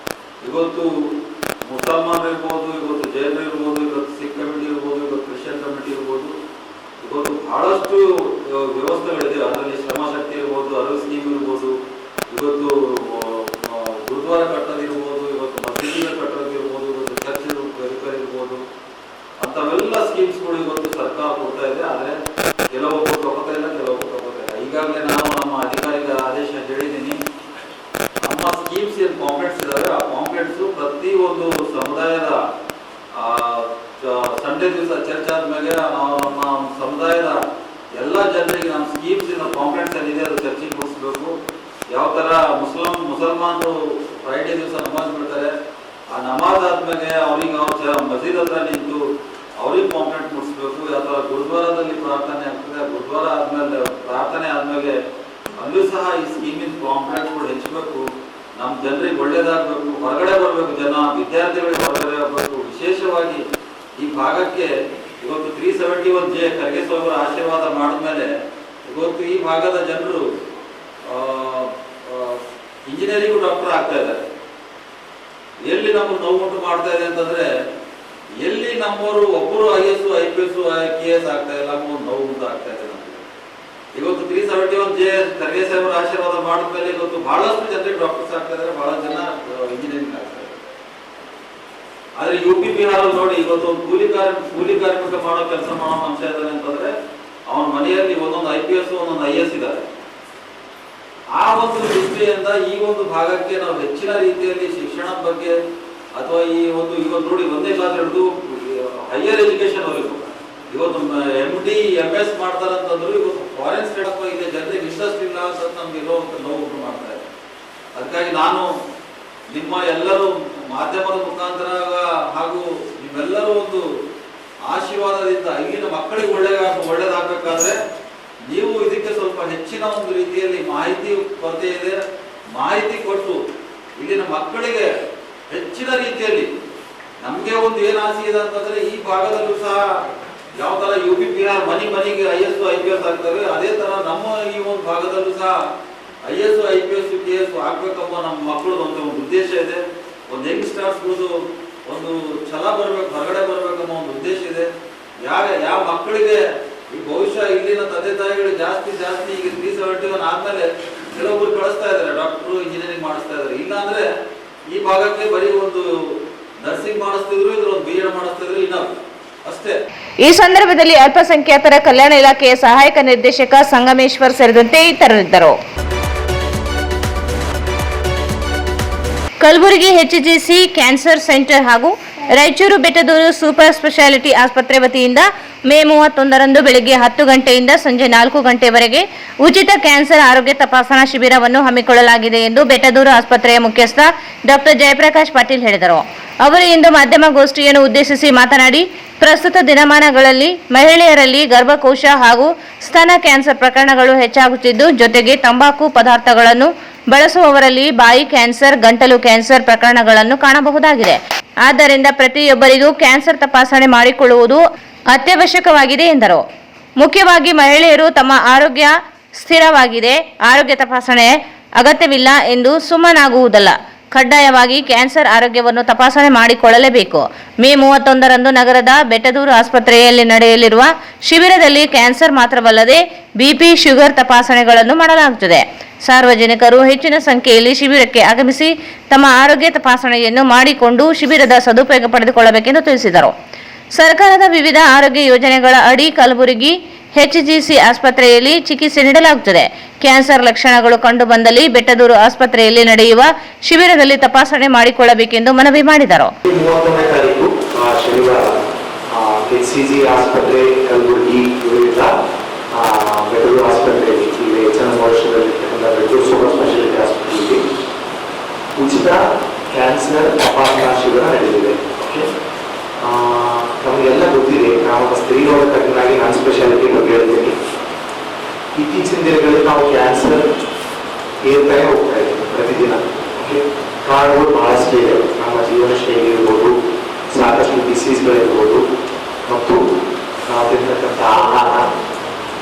ಇವತ್ತು ಮುಸಲ್ಮಾನರು ಇರ್ಬೋದು, ಇವತ್ತು ಜೈನರು ಇರ್ಬೋದು, ಇವತ್ತು ಸಿಖ್ ಕಮಿಟಿ ಇರ್ಬೋದು, ಇವತ್ತು ಕ್ರಿಶ್ಚಿಯನ್ ಕಮಿಟಿ ಇರ್ಬೋದು, ಇವತ್ತು ಬಹಳಷ್ಟು ವ್ಯವಸ್ಥೆಗಳಿದೆ. ಅದರಲ್ಲಿ ಶ್ರಮ ಶಕ್ತಿ ಇರ್ಬೋದು, ಅರಳು ಸ್ಕೀಮ್ ಇರ್ಬೋದು, ಇವತ್ತು ಗುರುದ್ವಾರ ಕಟ್ಟೋದಿರ್ಬೋದು, ಇವತ್ತು ಮಸೀದಿಗಳು ಕಟ್ಟೋದಿರ್ಬೋದು, ಇವತ್ತು ಚರ್ಚ್ ರಿಪೇರ್ ಇರ್ಬೋದು, ಅಂಥವೆಲ್ಲ ಸ್ಕೀಮ್ಸ್ಗಳು ಇವತ್ತು ಸರ್ಕಾರ ಕೊಡ್ತಾ ಇದೆ. ಆದರೆ ಕೆಲವೊಬ್ಬರು ತಗೋತಾ ಇಲ್ಲ, ಕೆಲವೊಬ್ಬರು ತಗೋತಾ ಇಲ್ಲ. ಈಗಾಗಲೇ ನಾನು ನಮ್ಮ ಅಧಿಕಾರಿಗಳ ಆದೇಶ ಹೇಳಿದ್ದೀನಿ. ನಮ್ಮ ಸ್ಕೀಮ್ಸ್ ಏನು ಪಾಂಪ್ಲೆಟ್ಸ್ ಇದಾವೆ, ಆ ಪಾಂಪ್ಲೆಟ್ಸು ಪ್ರತಿ ಒಂದು ಸಮುದಾಯದ ಸಂಡೇ ದಿವಸ ಚರ್ಚ್ ಆದ್ಮೇಲೆ ನಾವು ನಮ್ಮ ಸಮುದಾಯದ ಎಲ್ಲ ಜನರಿಗೆ ನಮ್ಮ ಸ್ಕೀಮ್ಸ್ ಪಾಂಪ್ಲೆಟ್ಸ್ ಏನಿದೆ ಅದು ಚರ್ಚೆಗೆ ಮುಗಿಸ್ಬೇಕು. ಯಾವ ಥರ ಮುಸಲ್ಮಾನರು ಫ್ರೈಡೇ ದಿವಸ ನಮಾಜ್ ಬಿಡ್ತಾರೆ, ಆ ನಮಾಜ್ ಆದ್ಮೇಲೆ ಅವ್ರಿಗೆ ಮಸೀದ್ ಹತ್ರ ನಿಂತು ಅವ್ರಿಗೆ ಪಾಂಪ್ಲೆಟ್ ಮುಗಿಸ್ಬೇಕು. ಯಾವ ಥರ ಗುರುದ್ವಾರದಲ್ಲಿ ಪ್ರಾರ್ಥನೆ ಆಗ್ತದೆ, ಗುರುದ್ವಾರ ಆದ್ಮೇಲೆ ಪ್ರಾರ್ಥನೆ ಆದ್ಮೇಲೆ ಅಲ್ಲೂ ಸಹ ಈ ಸ್ಕೀಮಿನ ಪಾಂಪ್ಲೆಟ್ಸ್ಗಳು ಹೆಚ್ಚಬೇಕು. ನಮ್ಮ ಜನರಿಗೆ ಒಳ್ಳೇದಾಗಬೇಕು, ಹೊರಗಡೆ ಬರಬೇಕು, ಜನ ವಿದ್ಯಾರ್ಥಿಗಳಿಗೆ ಹೊರಗಡೆ ಆಗಬೇಕು. ವಿಶೇಷವಾಗಿ ಈ ಭಾಗಕ್ಕೆ ಇವತ್ತು 371J ಖರ್ಗೆ ಸಾಹೇಬರ ಆಶೀರ್ವಾದ ಮಾಡಿದ್ಮೇಲೆ ಇವತ್ತು ಈ ಭಾಗದ ಜನರು ಇಂಜಿನಿಯರಿಂಗು ಡಾಕ್ಟರ್ ಆಗ್ತಾ ಇದ್ದಾರೆ. ಎಲ್ಲಿ ನಮಗೆ ನೋವುಂಟು ಮಾಡ್ತಾ ಇದೆ ಅಂತಂದ್ರೆ, ಎಲ್ಲಿ ನಮ್ಮವರು ಒಬ್ಬರು IAS, IPS, KS ಆಗ್ತಾ ಇಲ್ಲ, ನಮಗೊಂದು ನೋವು ಉಂಟು ಆಗ್ತಾ ಇದೆ. ಇವತ್ತು 371J ಖರ್ಗೆ ಸಾಹೇಬರ ಆಶೀರ್ವಾದ ಮಾಡಿದ್ಮೇಲೆ ಇವತ್ತು ಬಹಳಷ್ಟು ಜನರಿಗೆ ಡಾಕ್ಟರ್ಸ್ ಆಗ್ತಾ ಇದ್ದಾರೆ, ಬಹಳ ಜನ ಇಂಜಿನಿಯರಿಂಗ್ ಆಗ್ತಾ ಇದ್ದಾರೆ. ಆದ್ರೆ UP ಬಿಹಾರ ನೋಡಿ, ಇವತ್ತು ಒಂದು ಕೂಲಿ ಕಾರ್ಮಿಕ ಮಾಡೋ ಕೆಲಸ ಮಾಡೋ ಮನುಷ್ಯ ಇದ್ದಾನೆ ಅಂತಂದ್ರೆ ಅವನ ಮನೆಯಲ್ಲಿ ಒಂದೊಂದು IPS, ಒಂದೊಂದು IAS ಇದ್ದಾರೆ. ಆ ಒಂದು ದೃಷ್ಟಿಯಿಂದ ಈ ಒಂದು ಭಾಗಕ್ಕೆ ನಾವು ಹೆಚ್ಚಿನ ರೀತಿಯಲ್ಲಿ ಶಿಕ್ಷಣದ ಬಗ್ಗೆ ಅಥವಾ ಈ ಒಂದು ಇವತ್ತು ನೋಡಿ ಒಂದೇ ಕ್ಲಾಸ್ ಹಿಡಿದು ಹೈಯರ್ ಎಜುಕೇಶನ್ ಹೋಗಬೇಕು. ಇವತ್ತು MD MS ಮಾಡ್ತಾರಂತಂದ್ರು ಇವತ್ತು ಫಾರಿನ್ ಸ್ಟೇಟ್ ಇದೆ, ಜನರಿಗೆ ಇಂಟ್ರೆಸ್ಟ್ ಇಲ್ಲ ಅಂತ ನಮ್ಗೆ ಇರೋ ನೋವು ಉಂಟು ಮಾಡ್ತಾ ಇದೆ. ಅದಕ್ಕಾಗಿ ನಾನು ನಿಮ್ಮ ಎಲ್ಲರೂ ಮಾಧ್ಯಮದ ಮುಖಾಂತರ ಹಾಗೂ ನಿಮ್ಮೆಲ್ಲರೂ ಒಂದು ಆಶೀರ್ವಾದದಿಂದ ಇಲ್ಲಿನ ಮಕ್ಕಳಿಗೆ ಒಳ್ಳೇದಾಗಬೇಕಾದ್ರೆ ನೀವು ಇದಕ್ಕೆ ಸ್ವಲ್ಪ ಹೆಚ್ಚಿನ ಒಂದು ರೀತಿಯಲ್ಲಿ ಮಾಹಿತಿ ಕೊರತೆ ಇದೆ, ಮಾಹಿತಿ ಕೊಟ್ಟು ಇಲ್ಲಿನ ಮಕ್ಕಳಿಗೆ ಹೆಚ್ಚಿನ ರೀತಿಯಲ್ಲಿ ನಮಗೆ ಒಂದು ಏನು ಆಸೆ ಇದೆ ಅಂತಂದ್ರೆ ಈ ಭಾಗದಲ್ಲೂ ಸಹ ಯಾವ ತರ UP ಬಿಹಾರ ಮನೆಗೆ IAS, IPS ಆಗ್ತವೆ, ಅದೇ ತರ ನಮ್ಮ ಈ ಒಂದು ಭಾಗದಲ್ಲೂ ಸಹ IAS, IPS, KS ಆಗ್ಬೇಕಂಬ ನಮ್ಮ ಮಕ್ಕಳದ್ದು ಒಂದು ಉದ್ದೇಶ ಇದೆ. ಒಂದು ಯಂಗ್ಸ್ಟರ್ಸ್ಗಳದ್ದು ಒಂದು ಛಲ ಬರ್ಬೇಕು, ಹೊರಗಡೆ ಬರ್ಬೇಕಂಬ ಒಂದು ಉದ್ದೇಶ ಇದೆ. ಯಾವ ಮಕ್ಕಳಿಗೆ ಈ ಬಹುಶಃ ಇಲ್ಲಿನ ತಂದೆ ತಾಯಿಗಳು ಜಾಸ್ತಿ ಈಗ 371 ಆದ್ಮೇಲೆ ಕೆಲವೊಬ್ರು ಕಳಿಸ್ತಾ ಇದ್ದಾರೆ, ಡಾಕ್ಟರ್ ಇಂಜಿನಿಯರಿಂಗ್ ಮಾಡಿಸ್ತಾ ಇದ್ದಾರೆ. ಇಲ್ಲಾಂದ್ರೆ ಈ ಭಾಗಕ್ಕೆ ಬರೀ ಒಂದು ನರ್ಸಿಂಗ್ ಮಾಡಿಸ್ತಿದ್ರು, ಇದ್ರ ಒಂದು BEd ಮಾಡಿಸ್ತಿದ್ರು, ಇನ್ನ ಅಷ್ಟೇ. ಈ ಸಂದರ್ಭದಲ್ಲಿ ಅಲ್ಪಸಂಖ್ಯಾತರ ಕಲ್ಯಾಣ ಇಲಾಖೆಯ ಸಹಾಯಕ ನಿರ್ದೇಶಕ ಸಂಗಮೇಶ್ವರ್ ಸೇರಿದಂತೆ ಇತರರಿದ್ದರು. ಕಲಬುರಗಿ HGC ಕ್ಯಾನ್ಸರ್ ಸೆಂಟರ್ ಹಾಗೂ ರಾಯಚೂರು ಬೆಟ್ಟದೂರು ಸೂಪರ್ ಸ್ಪೆಷಾಲಿಟಿ ಆಸ್ಪತ್ರೆ ವತಿಯಿಂದ ಮೇ 31ರಂದು ಬೆಳಗ್ಗೆ 10 ಗಂಟೆಯಿಂದ ಸಂಜೆ 4 ಗಂಟೆವರೆಗೆ ಉಚಿತ ಕ್ಯಾನ್ಸರ್ ಆರೋಗ್ಯ ತಪಾಸಣಾ ಶಿಬಿರವನ್ನು ಹಮ್ಮಿಕೊಳ್ಳಲಾಗಿದೆ ಎಂದು ಬೆಟ್ಟದೂರು ಆಸ್ಪತ್ರೆಯ ಮುಖ್ಯಸ್ಥ ಡಾಕ್ಟರ್ ಜಯಪ್ರಕಾಶ್ ಪಾಟೀಲ್ ಹೇಳಿದರು. ಅವರು ಇಂದು ಮಾಧ್ಯಮಗೋಷ್ಠಿಯನ್ನು ಉದ್ದೇಶಿಸಿ ಮಾತನಾಡಿ, ಪ್ರಸ್ತುತ ದಿನಮಾನಗಳಲ್ಲಿ ಮಹಿಳೆಯರಲ್ಲಿ ಗರ್ಭಕೋಶ ಹಾಗೂ ಸ್ತನ ಕ್ಯಾನ್ಸರ್ ಪ್ರಕರಣಗಳು ಹೆಚ್ಚಾಗುತ್ತಿದ್ದು, ಜೊತೆಗೆ ತಂಬಾಕು ಪದಾರ್ಥಗಳನ್ನು ಬಳಸುವವರಲ್ಲಿ ಬಾಯಿ ಕ್ಯಾನ್ಸರ್, ಗಂಟಲು ಕ್ಯಾನ್ಸರ್ ಪ್ರಕರಣಗಳನ್ನು ಕಾಣಬಹುದಾಗಿದೆ. ಆದ್ದರಿಂದ ಪ್ರತಿಯೊಬ್ಬರಿಗೂ ಕ್ಯಾನ್ಸರ್ ತಪಾಸಣೆ ಮಾಡಿಕೊಳ್ಳುವುದು ಅತ್ಯವಶ್ಯಕವಾಗಿದೆ ಎಂದರು. ಮುಖ್ಯವಾಗಿ ಮಹಿಳೆಯರು ತಮ್ಮ ಆರೋಗ್ಯ ಸ್ಥಿರವಾಗಿದೆ, ಆರೋಗ್ಯ ತಪಾಸಣೆ ಅಗತ್ಯವಿಲ್ಲ ಎಂದು ಸುಮ್ಮನಾಗುವುದಲ್ಲ, ಕಡ್ಡಾಯವಾಗಿ ಕ್ಯಾನ್ಸರ್ ಆರೋಗ್ಯವನ್ನು ತಪಾಸಣೆ ಮಾಡಿಕೊಳ್ಳಲೇಬೇಕು. ಮೇ 31ರಂದು ನಗರದ ಬೆಟ್ಟದೂರು ಆಸ್ಪತ್ರೆಯಲ್ಲಿ ನಡೆಯಲಿರುವ ಶಿಬಿರದಲ್ಲಿ ಕ್ಯಾನ್ಸರ್ ಮಾತ್ರವಲ್ಲದೆ BP, ಶುಗರ್ ತಪಾಸಣೆಗಳನ್ನು ಮಾಡಲಾಗುತ್ತದೆ. ಸಾರ್ವಜನಿಕರು ಹೆಚ್ಚಿನ ಸಂಖ್ಯೆಯಲ್ಲಿ ಶಿಬಿರಕ್ಕೆ ಆಗಮಿಸಿ ತಮ್ಮ ಆರೋಗ್ಯ ತಪಾಸಣೆಯನ್ನು ಮಾಡಿಕೊಂಡು ಶಿಬಿರದ ಸದುಪಯೋಗ ಪಡೆದುಕೊಳ್ಳಬೇಕೆಂದು ತಿಳಿಸಿದರು. ಸರ್ಕಾರದ ವಿವಿಧ ಆರೋಗ್ಯ ಯೋಜನೆಗಳ ಅಡಿ ಕಲಬುರಗಿ HGC ಆಸ್ಪತ್ರೆಯಲ್ಲಿ ಚಿಕಿತ್ಸೆ ನೀಡಲಾಗುತ್ತದೆ. ಕ್ಯಾನ್ಸರ್ ಲಕ್ಷಣಗಳು ಕಂಡುಬಂದಲ್ಲಿ ಬೆಟ್ಟದೂರು ಆಸ್ಪತ್ರೆಯಲ್ಲಿ ನಡೆಯುವ ಶಿಬಿರದಲ್ಲಿ ತಪಾಸಣೆ ಮಾಡಿಕೊಳ್ಳಬೇಕೆಂದು ಮನವಿ ಮಾಡಿದರು. 31ನೇ ತಾರೀಕು ಶನಿವಾರ HCG ಆಸ್ಪತ್ರೆ ಕಲಬುರಗಿ ವಿರುದ್ಧ ಬೆಟ್ಟದೂರು ಆಸ್ಪತ್ರೆಯಲ್ಲಿ ಇಲ್ಲಿ ಹೆಚ್ಚಿನ ವರ್ಷದಲ್ಲಿರ್ತಕ್ಕಂಥ ಬೆಟ್ಟದೂರು ಸೂಪರ್ ಸ್ಪೆಷಾಲಿಟಿ ಆಸ್ಪತ್ರೆಯಲ್ಲಿ ಉಚಿತ ಕ್ಯಾನ್ಸರ್ ತಪಾಸಣಾ ಶಿಬಿರ ನಡೆದಿದೆ. ಓಕೆ, ನಮಗೆಲ್ಲ ಗೊತ್ತಿದೆ, ನಾವು ಸ್ತ್ರೀರೋಗ ತಜ್ಞನಾಗಿ ನಾನು ಸ್ಪೆಷಾಲಿಟಿ ಬಗ್ಗೆ ಹೇಳ್ತೀನಿ. ಇತ್ತೀಚಿನ ದಿನಗಳಲ್ಲಿ ನಾವು ಕ್ಯಾನ್ಸರ್ ಏರ್ತಾನೆ ಹೋಗ್ತಾ ಇದ್ದೀವಿ ಪ್ರತಿದಿನ. ಓಕೆ, ಕಾರಣಗಳು ಬಹಳಷ್ಟು ಇದೆ. ನಮ್ಮ ಜೀವನ ಶೈಲಿ ಇರ್ಬೋದು, ಸಾಕಷ್ಟು ಡಿಸೀಸ್ಗಳಿರ್ಬೋದು, ಮತ್ತು ನಾವು ತಿಂತಕ್ಕಂಥ ಆಹಾರ,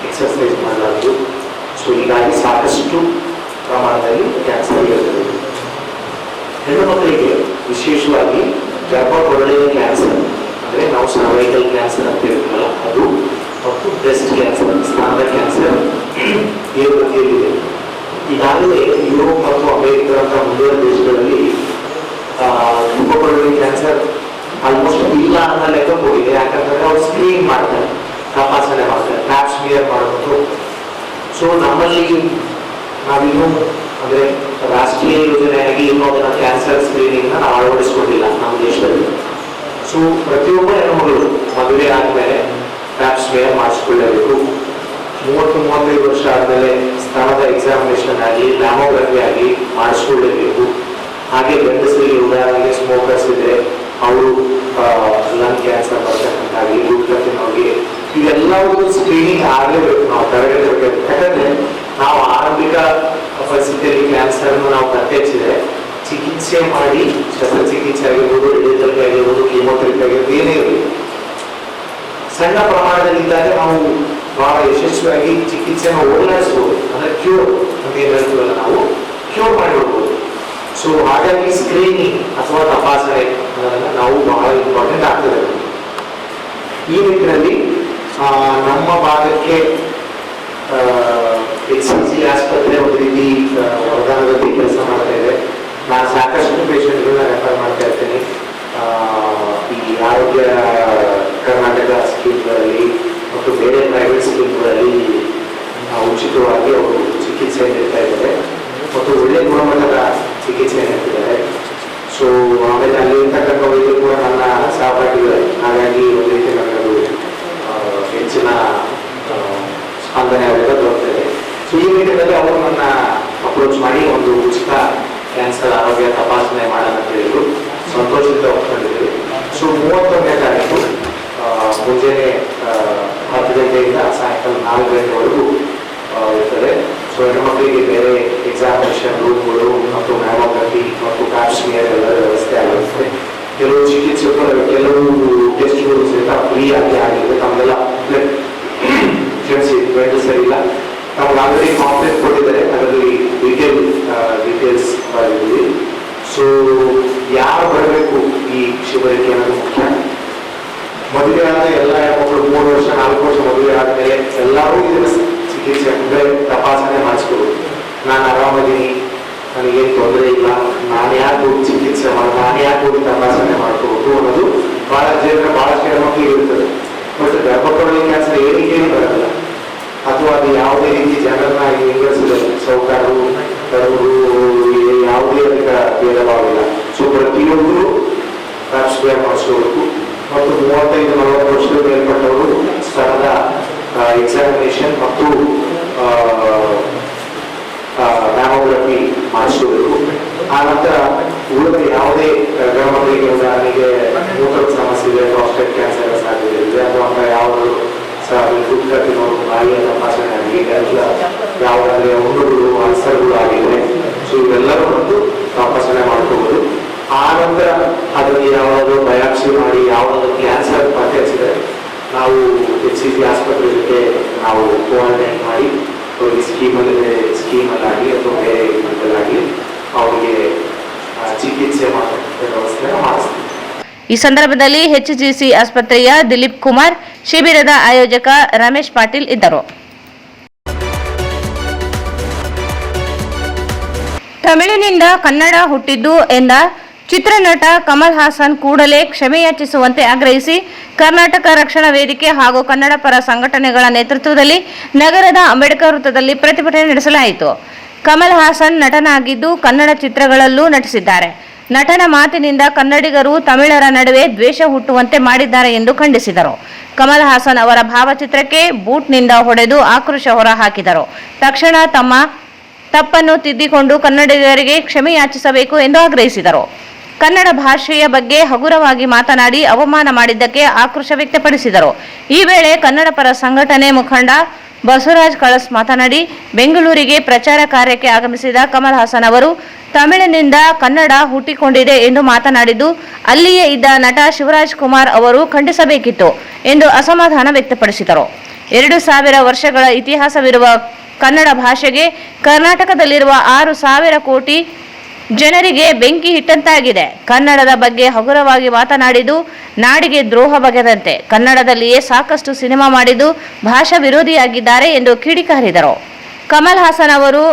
ಎಕ್ಸರ್ಸೈಸ್ ಮಾಡಲಾರ್ದು. ಸೊ ಹೀಗಾಗಿ ಸಾಕಷ್ಟು ಪ್ರಮಾಣದಲ್ಲಿ ಕ್ಯಾನ್ಸರ್ ಇರ್ತದೆ. ಹೆಣ್ಣು ಮಕ್ಕಳಿಗೆ ವಿಶೇಷವಾಗಿ ಗರ್ಭಕೊರಳೆಯ ಕ್ಯಾನ್ಸರ್, ಅಂದರೆ ನಾವು ಸರ್ವೈಕಲ್ ಕ್ಯಾನ್ಸರ್ ಅಂತ ಹೇಳ್ತೀವಲ್ಲ ಅದು, ಮತ್ತು ಬ್ರೆಸ್ಟ್ ಕ್ಯಾನ್ಸರ್, ಸ್ತನದ ಕ್ಯಾನ್ಸರ್ ಏರುಗತಿಯಲ್ಲಿದೆ. ಈಗಾಗಲೇ ಯುರೋಪ್ ಮತ್ತು ಅಮೆರಿಕದಂತಹ ಮುಂದಿನ ದೇಶಗಳಲ್ಲಿ ಗರ್ಭಕೊರಳೆಯ ಕ್ಯಾನ್ಸರ್ ಆಲ್ಮೋಸ್ಟ್ ಇಲ್ಲ ಅನ್ನೋ ಲೆಕ್ಕಕ್ಕೆ ಹೋಗಿದೆ. ಯಾಕಂತಂದ್ರೆ ಅವ್ರು ಸ್ಕ್ರೀನ್ ಮಾಡ್ತಾರೆ, ತಪಾಸಣೆ ಮಾಡ್ತಾರೆ, ಪ್ಯಾಪ್ ಸ್ಮಿಯರ್ ಮಾಡೋದು. ಸೊ ನಮ್ಮಲ್ಲಿ ನಾವಿನ್ನೂ ಅಂದರೆ ರಾಷ್ಟ್ರೀಯ ಯೋಜನೆಯಾಗಿ ಇನ್ನೂ ಅದನ್ನ ಕ್ಯಾನ್ಸರ್ ಸ್ಕ್ರೀನಿಂಗ್ನ ನಾವು ಅಳವಡಿಸ್ಕೊಂಡಿಲ್ಲ ನಮ್ಮ ದೇಶದಲ್ಲಿ. ಸೊ ಪ್ರತಿಯೊಬ್ಬ ಹೆಣ್ಣುಮಗಳು ಮದುವೆ ಆದಮೇಲೆ ಪ್ಯಾಪ್ ಸ್ಮಿಯರ್ ಮಾಡಿಸ್ಕೊಳ್ಳೇಬೇಕು. 30-35 ವರ್ಷ ಆದಮೇಲೆ ಸ್ತನದ ಎಕ್ಸಾಮಿನೇಷನ್ ಆಗಿ, ಮ್ಯಾಮೋಗ್ರಫಿ ಆಗಿ ಮಾಡಿಸ್ಕೊಳ್ಳೇಬೇಕು. ಹಾಗೆ ಗಂಡಸರಿಗೆ ಉದಾಹರಣೆಗೆ ಸ್ಮೋಕರ್ಸ್ ಇದ್ರೆ ಅವರು ಲಂಗ್ ಕ್ಯಾನ್ಸರ್ ಬರ್ತಕ್ಕಂತಾಗಲಿ, ಗುಡ್ಕತ್ತಿನವ್ರಿಗೆ ಇವೆಲ್ಲವೂ ಸ್ಕ್ರೀನಿಂಗ್ ಆಗಲೇಬೇಕು. ನಾವು ತರಗತಿ, ಯಾಕಂದ್ರೆ ನಾವು ಆರಂಭಿಕ ಪರಿಸ್ಥಿತಿಯಲ್ಲಿ ಕ್ಯಾನ್ಸರ್ನ ನಾವು ಪತ್ತೆಹಚ್ಚಿದ್ರೆ ಚಿಕಿತ್ಸೆ ಮಾಡಿ, ಶಸ್ತ್ರಚಿಕಿತ್ಸೆ ಆಗಿರ್ಬೋದು, ರೇಡಿಯೋಥೆರಪಿ ಆಗಿರ್ಬೋದು, ಕೀಮೋಥೆರಪಿ ಆಗಿರ್ಬೋದು, ಏನೇ ಇರಲಿ, ಸಣ್ಣ ಪ್ರಮಾಣದಲ್ಲಿದ್ದಾಗ ನಾವು ಬಹಳ ಯಶಸ್ವಿಯಾಗಿ ಚಿಕಿತ್ಸೆಯನ್ನು ಓಡಾಡಿಸ್ಬೋದು. ಅಂದ್ರೆ ಕ್ಯೂರ್ ಅಂತ ಏನು ಹೇಳ್ತೀವಲ್ಲ, ನಾವು ಕ್ಯೂರ್ ಮಾಡಿಬಿಡ್ಬೋದು. ಸೊ ಹಾಗಾಗಿ ಸ್ಕ್ರೀನಿಂಗ್ ಅಥವಾ ತಪಾಸಣೆ ನಾವು ಬಹಳ ಇಂಪಾರ್ಟೆಂಟ್ ಆಗ್ತದೆ. ಈ ನಿಟ್ಟಿನಲ್ಲಿ ನಮ್ಮ ಭಾಗಕ್ಕೆ HCG ಆಸ್ಪತ್ರೆ ಒಂದು ರೀತಿ ವರದಾನದಲ್ಲಿ ಕೆಲಸ ಮಾಡ್ತಾ ಇದೆ. ನಾನು ಸಾಕಷ್ಟು ಪೇಷಂಟ್ಗಳನ್ನ ರೆಫರ್ ಮಾಡ್ತಾ ಇರ್ತೀನಿ. ಈ ಆರೋಗ್ಯ ಕರ್ನಾಟಕ ಸ್ಕೀಮ್ಗಳಲ್ಲಿ ಮತ್ತು ಬೇರೆ ಪ್ರೈವೇಟ್ ಸ್ಕೀಮ್ಗಳಲ್ಲಿ ಉಚಿತವಾಗಿ ಅವರು ಚಿಕಿತ್ಸೆ ನೀಡ್ತಾ ಇದ್ದಾರೆ ಮತ್ತು ಒಳ್ಳೆಯ ಗುಣಮಟ್ಟದ ಚಿಕಿತ್ಸೆ ನೀಡ್ತಿದ್ದಾರೆ. ಸೊ ಆಮೇಲೆ ಅಲ್ಲಿರ್ತಕ್ಕಂಥ ವೈದ್ಯರು ಕೂಡ ನನ್ನ ಸಹಪಾಠಿಗಳೇ. ಹಾಗಾಗಿ ಒಂದು ರೀತಿ ನನಗದು ಹೆಚ್ಚಿನ ಸ್ಪಂದನೆ ಅವರಿಂದ ದೊರಕ್ತಿದೆ. ಸೊ ಈ ನಿಟ್ಟಿನಲ್ಲಿ ಅವರು ನನ್ನ ಅಪ್ರೋಚ್ ಮಾಡಿ ಒಂದು ಉಚಿತ ಕ್ಯಾನ್ಸರ್ ಆರೋಗ್ಯ ತಪಾಸಣೆ ಮಾಡೋಣ ಅಂತ ಹೇಳಿದ್ರು. ಸಂತೋಷದಿಂದ ಒಪ್ಕೊಂಡಿದ್ದೀವಿ. ಸೊ 31ನೇ ತಾರೀಕು ಮುಂಜಾನೆ 10 ಗಂಟೆಯಿಂದ ಸಾಯಂಕಾಲ 4 ಗಂಟೆವರೆಗೂ ಇರ್ತದೆ. ಸೊ ಹೆಣ್ಣುಮಕ್ಕಳಿಗೆ ಬೇರೆ ಎಕ್ಸಾಮಿನೇಷನ್ ರೂಮ್ಗಳು ಮತ್ತು ಮ್ಯಾಮೋಗ್ರಫಿ ಮತ್ತು ಪ್ಯಾಪ್ ಸ್ಮಿಯರ್ ಎಲ್ಲ ವ್ಯವಸ್ಥೆ ಆಗಿರುತ್ತೆ. ಕೆಲವು ಚಿಕಿತ್ಸಕರು, ಕೆಲವು ಟೆಸ್ಟ್ಗಳು ಸಹಿತ ಫ್ರೀ ಆಗಿ ಆಗಿದೆ. ತಮ್ಮೆಲ್ಲ ಕ್ಷಮಿಸಿ, ಸರಿ ಇಲ್ಲ, ನಮ್ಗೆ ಆಲ್ರೆಡಿ ಕಾಂಪ್ಲೇಂಟ್ ಕೊಟ್ಟಿದ್ದಾರೆ, ಅದರಲ್ಲಿ ಡೀಟೇಲ್ಸ್ ಬರೆದಿದ್ದೀವಿ. ಸೊ ಯಾರು ಬರಬೇಕು ಈ ಶಿಬಿರಕ್ಕೆ ಅನ್ನೋದು ಮುಖ್ಯ. ಮದುವೆ ಆದ ಎಲ್ಲ ಹೆಣ್ಮಕ್ಳು 3 ವರ್ಷ 4 ವರ್ಷ ಮದುವೆ ಆದ್ಮೇಲೆ ಎಲ್ಲರೂ ಇದನ್ನ ಚಿಕಿತ್ಸೆ ಅಂದ್ರೆ ತಪಾಸಣೆ ಮಾಡಿಸ್ಕೋಬೇಕು. ನಾನು ಆರಾಮದೀನಿ, ನನಗೇನು ತೊಂದರೆ ಇಲ್ಲ, ನಾನು ಯಾಕೆ ಹೋಗಿ ಚಿಕಿತ್ಸೆ ನಾನು ಯಾಕೆ ಹೋಗಿ ತಪಾಸಣೆ ಮಾಡ್ಕೋಬೇಕು ಅನ್ನೋದು ಬಹಳಷ್ಟು ಹೆಣ್ಮಕ್ಳಿಗೆ ಇರ್ತದೆ. ಬಟ್ ಗರ್ಭಕೊರಳೆ ಕ್ಯಾನ್ಸರ್ ಏನಿಗೇನು ಬರಲ್ಲ, ಅಥವಾ ಅದು ಯಾವುದೇ ರೀತಿ ಜನರನ್ನ ವಿಂಗಡಿಸಿದೆ, ಸೌಕರ್ಯರು ಬಡವರು ಯಾವುದೇ ಅದಕ್ಕೆ ಭೇದ ಭಾವವಿಲ್ಲ. ಸೊ ಪ್ರತಿಯೊಬ್ಬರು ಪ್ಯಾಪ್ ಸ್ಮಿಯರ್ ಮಾಡಿಸ್ಕೋಬೇಕು. ಮತ್ತು 35-40 ವರ್ಷದ ಮೇಲ್ಪಟ್ಟವರು ಸ್ತನದ ಎಕ್ಸಾಮಿನೇಷನ್ ಮತ್ತು ಮ್ಯಾಮೋಗ್ರಫಿ ಮಾಡಿಸ್ಕೋಬೇಕು. ಆ ನಂತರ ಉಳಿದ ಯಾವುದೇ ಗರ್ಭಮಕ್ಕಳಿಗೆ, ಉದಾಹರಣೆಗೆ ಮೂತ್ರದ ಸಮಸ್ಯೆ ಇದೆ, ಪ್ರಾಸ್ಟೇಟ್ ಕ್ಯಾನ್ಸರ್ ಸಾಧ್ಯತೆ ಇದೆ, ಅಥವಾ ಯಾವುದಾದ್ರು ಗುಡ್ಕತ್ತಿನವರು ಬಾಯಿಯ ತಪಾಸಣೆ ಆಗಿ, ಯಾವುದಾದ್ರೆ ಹುಣ್ಣುಗಳು, ಅಲ್ಸರ್ಗಳು ಆಗಿದೆ. ಸೊ ಇವೆಲ್ಲರೂ ಬಂದು ತಪಾಸಣೆ ಮಾಡ್ಕೋಬಹುದು. ಆ ನಂತರ ಅದರಲ್ಲಿ ಯಾವುದಾದ್ರು ಬಯಾಪ್ಸಿ ಮಾಡಿ ಯಾವುದಾದ್ರು ಕ್ಯಾನ್ಸರ್ ಪತ್ತೆ ಹಚ್ಚಿದರೆ ನಾವು HCG ಆಸ್ಪತ್ರೆ ಜೊತೆ ನಾವು ಕೋಆರ್ಡಿನೇಟ್ ಮಾಡಿ ಅವರಿಗೆ ಸ್ಕೀಮಲ್ಲಾಗಲಿ ಅಥವಾ ಬೇರೆ ಇದರಲ್ಲಾಗಲಿ ಅವರಿಗೆ ಚಿಕಿತ್ಸೆ ಮಾಡತಕ್ಕಂಥ ವ್ಯವಸ್ಥೆ ಮಾಡಿಸ್ತೀವಿ. ಈ ಸಂದರ್ಭದಲ್ಲಿ HCG ಆಸ್ಪತ್ರೆಯ ದಿಲೀಪ್ ಕುಮಾರ್, ಶಿಬಿರದ ಆಯೋಜಕ ರಮೇಶ್ ಪಾಟೀಲ್ ಇದ್ದರು. ತಮಿಳಿನಿಂದ ಕನ್ನಡ ಹುಟ್ಟಿದ್ದು ಎಂದ ಚಿತ್ರನಟ ಕಮಲ್ ಹಾಸನ್ ಕೂಡಲೇ ಕ್ಷಮೆಯಾಚಿಸುವಂತೆ ಆಗ್ರಹಿಸಿ ಕರ್ನಾಟಕ ರಕ್ಷಣಾ ವೇದಿಕೆ ಹಾಗೂ ಕನ್ನಡ ಪರ ಸಂಘಟನೆಗಳ ನೇತೃತ್ವದಲ್ಲಿ ನಗರದ ಅಂಬೇಡ್ಕರ್ ವೃತ್ತದಲ್ಲಿ ಪ್ರತಿಭಟನೆ ನಡೆಸಲಾಯಿತು. ಕಮಲ್ ಹಾಸನ್ ನಟನಾಗಿದ್ದು ಕನ್ನಡ ಚಿತ್ರಗಳಲ್ಲೂ ನಟಿಸಿದ್ದಾರೆ. ನಟನ ಮಾತಿನಿಂದ ಕನ್ನಡಿಗರು ತಮಿಳರ ನಡುವೆ ದ್ವೇಷ ಹುಟ್ಟುವಂತೆ ಮಾಡಿದ್ದಾರೆ ಎಂದು ಖಂಡಿಸಿದರು. ಕಮಲ್ ಹಾಸನ್ ಅವರ ಭಾವಚಿತ್ರಕ್ಕೆ ಬೂಟ್ನಿಂದ ಹೊಡೆದು ಆಕ್ರೋಶ ಹೊರಹಾಕಿದರು. ತಕ್ಷಣ ತಮ್ಮ ತಪ್ಪನ್ನು ತಿದ್ದಿಕೊಂಡು ಕನ್ನಡಿಗರಿಗೆ ಕ್ಷಮೆ ಯಾಚಿಸಬೇಕು ಎಂದು ಆಗ್ರಹಿಸಿದರು. ಕನ್ನಡ ಭಾಷೆಯ ಬಗ್ಗೆ ಹಗುರವಾಗಿ ಮಾತನಾಡಿ ಅವಮಾನ ಮಾಡಿದ್ದಕ್ಕೆ ಆಕ್ರೋಶ ವ್ಯಕ್ತಪಡಿಸಿದರು. ಈ ವೇಳೆ ಕನ್ನಡ ಪರ ಸಂಘಟನೆ ಮುಖಂಡ ಬಸವರಾಜ್ ಕಳಸ್ ಮಾತನಾಡಿ, ಬೆಂಗಳೂರಿಗೆ ಪ್ರಚಾರ ಕಾರ್ಯಕ್ಕೆ ಆಗಮಿಸಿದ ಕಮಲ್ ಹಾಸನ್ ಅವರು ತಮಿಳಿನಿಂದ ಕನ್ನಡ ಹುಟ್ಟಿಕೊಂಡಿದೆ ಎಂದು ಮಾತನಾಡಿದ್ದು, ಅಲ್ಲಿಯೇ ಇದ್ದ ನಟ ಶಿವರಾಜ್ ಕುಮಾರ್ ಅವರು ಖಂಡಿಸಬೇಕಿತ್ತು ಎಂದು ಅಸಮಾಧಾನ ವ್ಯಕ್ತಪಡಿಸಿದರು. 2000 ವರ್ಷಗಳ ಇತಿಹಾಸವಿರುವ ಕನ್ನಡ ಭಾಷೆಗೆ ಕರ್ನಾಟಕದಲ್ಲಿರುವ 6,000 ಕೋಟಿ ಜನರಿಗೆ ಬೆಂಕಿ ಇಟ್ಟಂತಾಗಿದೆ. ಕನ್ನಡದ ಬಗ್ಗೆ ಹಗುರವಾಗಿ ಮಾತನಾಡಿದ್ದು ನಾಡಿಗೆ ದ್ರೋಹ ಬಗೆದಂತೆ. ಕನ್ನಡದಲ್ಲಿಯೇ ಸಾಕಷ್ಟು ಸಿನಿಮಾ ಮಾಡಿದ್ದು ಭಾಷಾ ವಿರೋಧಿಯಾಗಿದ್ದಾರೆ ಎಂದು ಕಿಡಿಕಾರಿದರು. ಕಮಲ್ ಹಾಸನ್ ಅವರು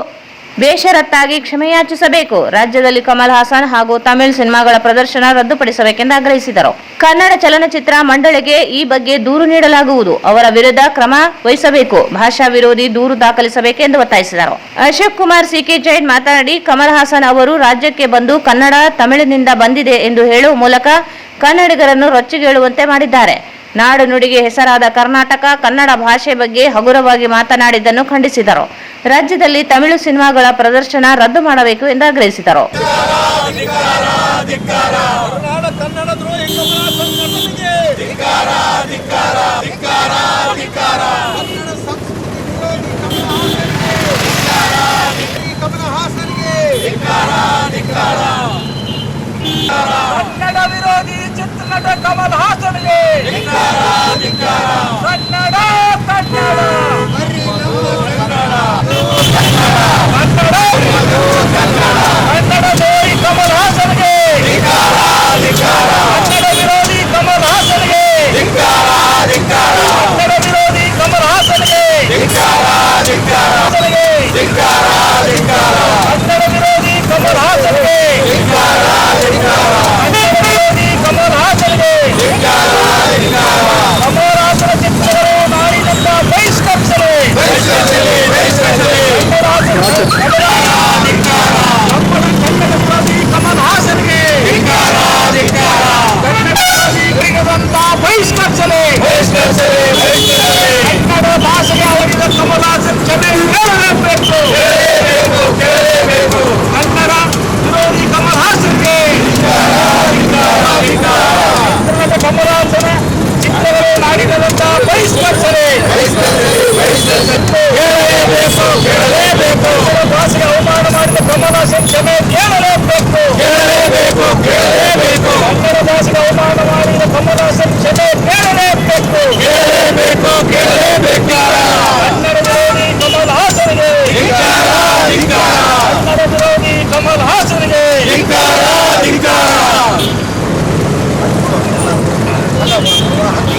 ಬೇಷರತ್ತಾಗಿ ಕ್ಷಮೆಯಾಚಿಸಬೇಕು. ರಾಜ್ಯದಲ್ಲಿ ಕಮಲ್ ಹಾಸನ್ ಹಾಗೂ ತಮಿಳು ಸಿನಿಮಾಗಳ ಪ್ರದರ್ಶನ ರದ್ದುಪಡಿಸಬೇಕೆಂದು ಆಗ್ರಹಿಸಿದರು. ಕನ್ನಡ ಚಲನಚಿತ್ರ ಮಂಡಳಿಗೆ ಈ ಬಗ್ಗೆ ದೂರು ನೀಡಲಾಗುವುದು. ಅವರ ವಿರುದ್ಧ ಕ್ರಮ ವಹಿಸಬೇಕು. ಭಾಷಾ ವಿರೋಧಿ ದೂರು ದಾಖಲಿಸಬೇಕೆಂದು ಒತ್ತಾಯಿಸಿದರು. ಅಶೋಕ್ ಕುಮಾರ್ ಸಿಕೆ ಜೈನ್ ಮಾತನಾಡಿ, ಕಮಲ್ ಹಾಸನ್ ಅವರು ರಾಜ್ಯಕ್ಕೆ ಬಂದು ಕನ್ನಡ ತಮಿಳಿನಿಂದ ಬಂದಿದೆ ಎಂದು ಹೇಳುವ ಮೂಲಕ ಕನ್ನಡಿಗರನ್ನು ರೊಚ್ಚಿಗೇಳುವಂತೆ ಮಾಡಿದ್ದಾರೆ. ನಾಡು ನುಡಿಗೆ ಹೆಸರಾದ ಕರ್ನಾಟಕ ಕನ್ನಡ ಭಾಷೆ ಬಗ್ಗೆ ಹಗುರವಾಗಿ ಮಾತನಾಡಿದ್ದನ್ನು ಖಂಡಿಸಿದರು. ರಾಜ್ಯದಲ್ಲಿ ತಮಿಳು ಸಿನಿಮಾಗಳ ಪ್ರದರ್ಶನ ರದ್ದು ಮಾಡಬೇಕು ಎಂದು ಆಗ್ರಹಿಸಿದರು. ಕನ್ನಡ ವಿರೋಧಿ ಚಿತ್ರನಟ ಕಮಲ್ ಹಾಸನ್ಗೆ ಕನ್ನಡ ಕನ್ನಡ ಕನ್ನಡ ವಿರೋಧಿ ಕಮಲ್ ಹಾಸನ್ಗೆ ಕನ್ನಡ ವಿರೋಧಿ ಕಮಲ್ ಹಾಸನ್ಗೆ ಕನ್ನಡ ವಿರೋಧಿ ಕಮಲ್ ಹಾಸನ್ಗೆ ಕನ್ನಡ ವಿರೋಧಿ ಕಮಲ್ ಹಾಸನ್ಗೆ ಕಮಲ್ ಹಾಸನ್ಗೆ ಕಮಲಾಸನ ಚಿತ್ರಗಳು ನಾಡಿನಿಂದ ಬಹಿಷ್ಕರಿಸಲಿ. ಕಮಲ್ ಹಾಸನ್ಗೆ ಬಹಿಷ್ಕರಿಸಲಿ. ಕನ್ನಡ ಭಾಷೆಗೆ ಅವರಿಗೆ ಕಮಲ್ ಹಾಸನ್ ಕ್ಷಮೆ ಕೇಳಲೇಬೇಕು. ಕನ್ನಡ ವಿರೋಧಿ ಕಮಲ್ ಹಾಸನ್ಗೆ ಕಮಲ್ ಹಾಸನ ಚಿತ್ರಗಳು ನಾಡಿನಿಂದ ಬಹಿಷ್ಕರಿಸಲಿ. ಭಾಷೆಗೆ ಅವಮಾನ ಮಾಡಿದ ಕಮಲ್ ಹಾಸನ್ ಕ್ಷಮೆ ಕೇಳಲೇಬೇಕು. ಕನ್ನಡ ಭಾಷೆಗೆ ಅವಮಾನ ಮಾಡಿದ ಕಮಲ್ ಹಾಸನ್ ಕ್ಷಮೆ ಕೇಳಲೇಬೇಕು. ಕನ್ನಡ ವಿರೋಧಿ ಕಮಲ್ ಹಾಸನ್ಗೆ ಕನ್ನಡ ವಿರೋಧಿ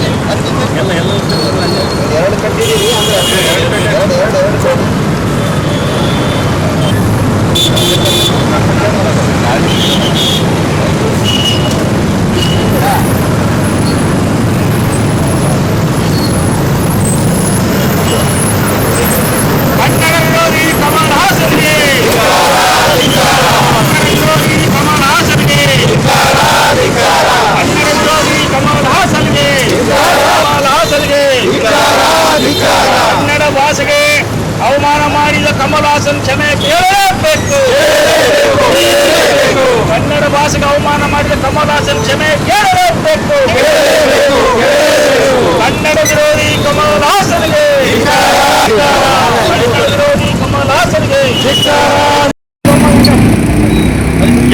ಕಮಲ್ ಹಾಸನ್ಗೆ ಎರಡು ಕಟ್ಟಿದ್ದೀವಿ ಕನ್ನಡ ವಿರೋಧಿ ಕಮಲ್ ಹಾಸನ್ಗೆ ಕಮಲ್ ಹಾಸನ್ಗೆ ಕನ್ನಡ ವಿರೋಧಿ ಕಮಲ್ ಹಾಸನ್ಗೆ ಕಮಲ್ ಹಾಸನ್ಗೆ ಕನ್ನಡ ಭಾಷೆಗೆ ಅವಮಾನ ಮಾಡಿದ ಕಮಲ್ ಹಾಸನ್ ಕ್ಷಮೆ ಕೇಳಲೇಬೇಕು. ಕನ್ನಡ ಭಾಷೆಗೆ ಅವಮಾನ ಮಾಡಿದ ಕಮಲ್ ಹಾಸನ್ ಕ್ಷಮೆ ಕೇಳಲೇಬೇಕು. ಕನ್ನಡ ವಿರೋಧಿ ಕಮಲ್ ಹಾಸನ್ಗೆ ಕನ್ನಡ ವಿರೋಧಿ ಕಮಲ್ ಹಾಸನ್ಗೆ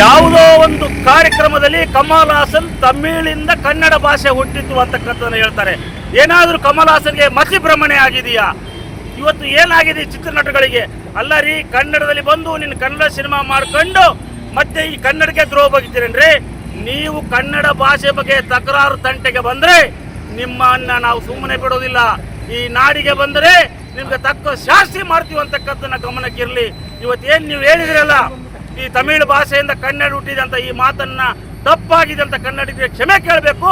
ಯಾವುದೋ ಒಂದು ಕಾರ್ಯಕ್ರಮದಲ್ಲಿ ಕಮಲ್ ಹಾಸನ್ ತಮಿಳಿಂದ ಕನ್ನಡ ಭಾಷೆ ಹುಟ್ಟಿತು ಅಂತಕ್ಕಂಥದ್ದನ್ನು ಹೇಳ್ತಾರೆ. ಏನಾದರೂ ಕಮಲ್ ಹಾಸನ್ಗೆ ಮತಿಭ್ರಮಣೆ ಆಗಿದೆಯಾ? ಇವತ್ತು ಏನಾಗಿದೆ ಚಿತ್ರನಟಗಳಿಗೆ? ಅಲ್ಲ ರೀ, ಕನ್ನಡದಲ್ಲಿ ಬಂದು ನಿನ್ನ ಕನ್ನಡ ಸಿನಿಮಾ ಮಾಡ್ಕೊಂಡು ಮತ್ತೆ ಈ ಕನ್ನಡಕ್ಕೆ ದ್ರೋಹ ಬಗೆತೀರೇನ್ರಿ? ನೀವು ಕನ್ನಡ ಭಾಷೆ ಬಗ್ಗೆ ತಕರಾರು ತಂಟೆಗೆ ಬಂದರೆ ನಿಮ್ಮನ್ನ ನಾವು ಸುಮ್ಮನೆ ಬಿಡೋದಿಲ್ಲ. ಈ ನಾಡಿಗೆ ಬಂದರೆ ನಿಮ್ಗೆ ತಕ್ಕ ಶಾಸ್ತಿ ಮಾಡ್ತೀವಿ ಅಂತಕ್ಕಂಥದ್ದನ್ನ ಗಮನಕ್ಕಿರಲಿ. ಇವತ್ತೇನು ನೀವು ಹೇಳಿದ್ರಲ್ಲ, ಈ ತಮಿಳು ಭಾಷೆಯಿಂದ ಕನ್ನಡ ಹುಟ್ಟಿದೆ ಅಂತ ಈ ಮಾತನ್ನ ತಪ್ಪಾಗಿದೆ ಅಂತ ಕನ್ನಡಿಗರಿಗೆ ಕ್ಷಮೆ ಕೇಳಬೇಕು.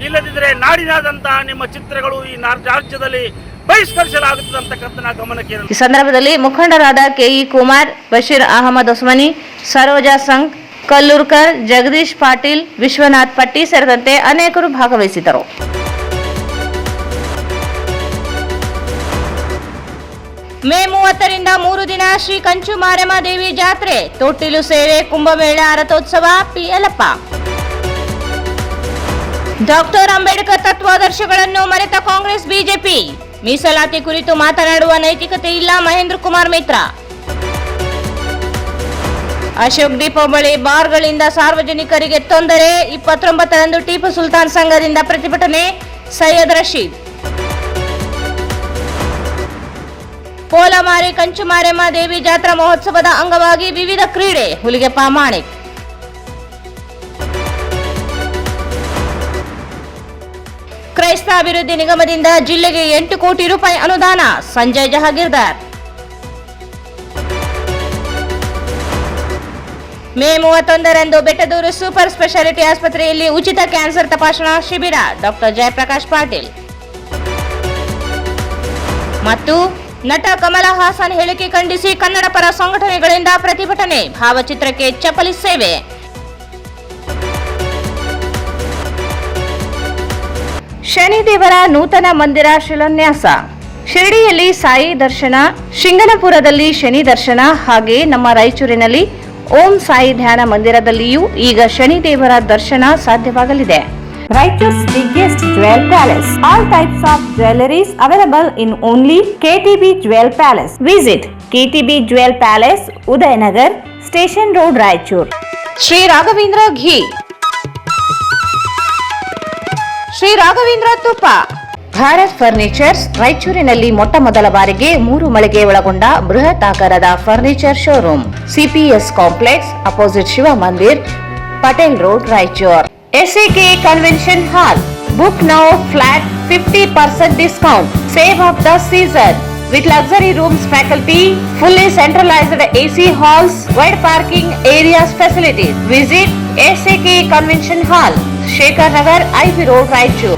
ಇಲ್ಲದಿದ್ದರೆ ನಾಡಿನಾದಂತಹ ನಿಮ್ಮ ಚಿತ್ರಗಳು ಈ ರಾಜ್ಯದಲ್ಲಿ ಬಹಿಷ್ಕರಿಸಲಾಗುತ್ತದೆ ಅಂತಕ್ಕಂಥ ಗಮನಕ್ಕೆ. ಈ ಸಂದರ್ಭದಲ್ಲಿ ಮುಖಂಡರಾದ ಕೆಇ ಕುಮಾರ್, ಬಶೀರ್ ಅಹಮದ್ ಒಸ್ಮನಿ, ಸರೋಜಾ ಸಂಘ್, ಕಲ್ಲೂರ್ಕರ್, ಜಗದೀಶ್ ಪಾಟೀಲ್, ವಿಶ್ವನಾಥ್ ಪಟ್ಟಿ ಸೇರಿದಂತೆ ಅನೇಕರು ಭಾಗವಹಿಸಿದರು. ಮೇ 30ರಿಂದ 3 ದಿನ ಶ್ರೀ ಕಂಚು ಮಾರಮ್ಮ ದೇವಿ ಜಾತ್ರೆ, ತೊಟ್ಟಿಲು ಸೇವೆ, ಕುಂಭಮೇಳ, ರಥೋತ್ಸವ. ಪಿ. ಯಲ್ಲಪ್ಪ. ಡಾಕ್ಟರ್ ಅಂಬೇಡ್ಕರ್ ತತ್ವಾದರ್ಶಗಳನ್ನು ಮರೆತ ಕಾಂಗ್ರೆಸ್ ಬಿಜೆಪಿ, ಮೀಸಲಾತಿ ಕುರಿತು ಮಾತನಾಡುವ ನೈತಿಕತೆ ಇಲ್ಲ. ಮಹೇಂದ್ರ ಕುಮಾರ್ ಮಿತ್ರ. ಅಶೋಕ್ ಡಿಪೋ ಬಳಿ ಬಾರ್ಗಳಿಂದ ಸಾರ್ವಜನಿಕರಿಗೆ ತೊಂದರೆ. 29ರಂದು ಟಿಪ್ಪು ಸುಲ್ತಾನ್ ಸಂಘದಿಂದ ಪ್ರತಿಭಟನೆ. ಸೈಯದ್ ರಶೀದ್. ಪೋಲಮಾರಿ ಕಂಚು ಮಾರಮ್ಮ ದೇವಿ ಜಾತ್ರಾ ಮಹೋತ್ಸವದ ಅಂಗವಾಗಿ ವಿವಿಧ ಕ್ರೀಡೆ. ಹುಲಿಗೆಪ್ಪ ಮಾಣಿಕ್. ಕ್ರೈಸ್ತ ಅಭಿವೃದ್ಧಿ ನಿಗಮದಿಂದ ಜಿಲ್ಲೆಗೆ 8 ಕೋಟಿ ರೂಪಾಯಿ ಅನುದಾನ. ಸಂಜಯ್ ಜಹಾಗೀರ್ದಾರ್. ಮೇ 31ರಂದು ಬೆಟ್ಟದೂರು ಸೂಪರ್ ಸ್ಪೆಷಾಲಿಟಿ ಆಸ್ಪತ್ರೆಯಲ್ಲಿ ಉಚಿತ ಕ್ಯಾನ್ಸರ್ ತಪಾಸಣಾ ಶಿಬಿರ. ಡಾಕ್ಟರ್ ಜಯಪ್ರಕಾಶ್ ಪಾಟೀಲ್. ಮತ್ತು ನಟ ಕಮಲ ಹಾಸನ್ ಹೇಳಿಕೆ ಖಂಡಿಸಿ ಕನ್ನಡ ಪರ ಸಂಘಟನೆಗಳಿಂದ ಪ್ರತಿಭಟನೆ. ಭಾವಚಿತ್ರಕ್ಕೆ ಚಪ್ಪಲಿ ಸೇವೆ. ಶನಿದೇವರ ನೂತನ ಮಂದಿರ ಶಿಲಾನ್ಯಾಸ. ಶಿರಡಿಯಲ್ಲಿ ಸಾಯಿ ದರ್ಶನ, ಶಿಂಗನಪುರದಲ್ಲಿ ಶನಿ ದರ್ಶನ, ಹಾಗೆ ನಮ್ಮ ರಾಯಚೂರಿನಲ್ಲಿ ಓಂ ಸಾಯಿ ಧ್ಯಾನ ಮಂದಿರದಲ್ಲಿಯೂ ಈಗ ಶನಿದೇವರ ದರ್ಶನ ಸಾಧ್ಯವಾಗಲಿದೆ. Raichur's biggest jewel palace. All types of jewelries available in only KTB Jewel Palace. Visit KTB Jewel Palace, Udayanagar, Station Road, Raichur. Shri Raghavendra ಘೀ, ಶ್ರೀ ರಾಘವೇಂದ್ರ ತುಪ್ಪ. ಭಾರತ್ ಫರ್ನಿಚರ್ಸ್ ರಾಯಚೂರಿನಲ್ಲಿ ಮೊಟ್ಟ ಮೊದಲ ಬಾರಿಗೆ 3 ಮಳಿಗೆ ಒಳಗೊಂಡ ಬೃಹತ್ ಆಕಾರದ furniture showroom. CPS complex, opposite Shiva Mandir, Patel road, Raichur. SAK Convention Hall. Book now, flat 50% discount. Save of the season. With luxury rooms, faculty, fully centralized AC halls, wide parking areas facilities. Visit SAK Convention Hall, Shekhar Nagar, IV Road, Raichur.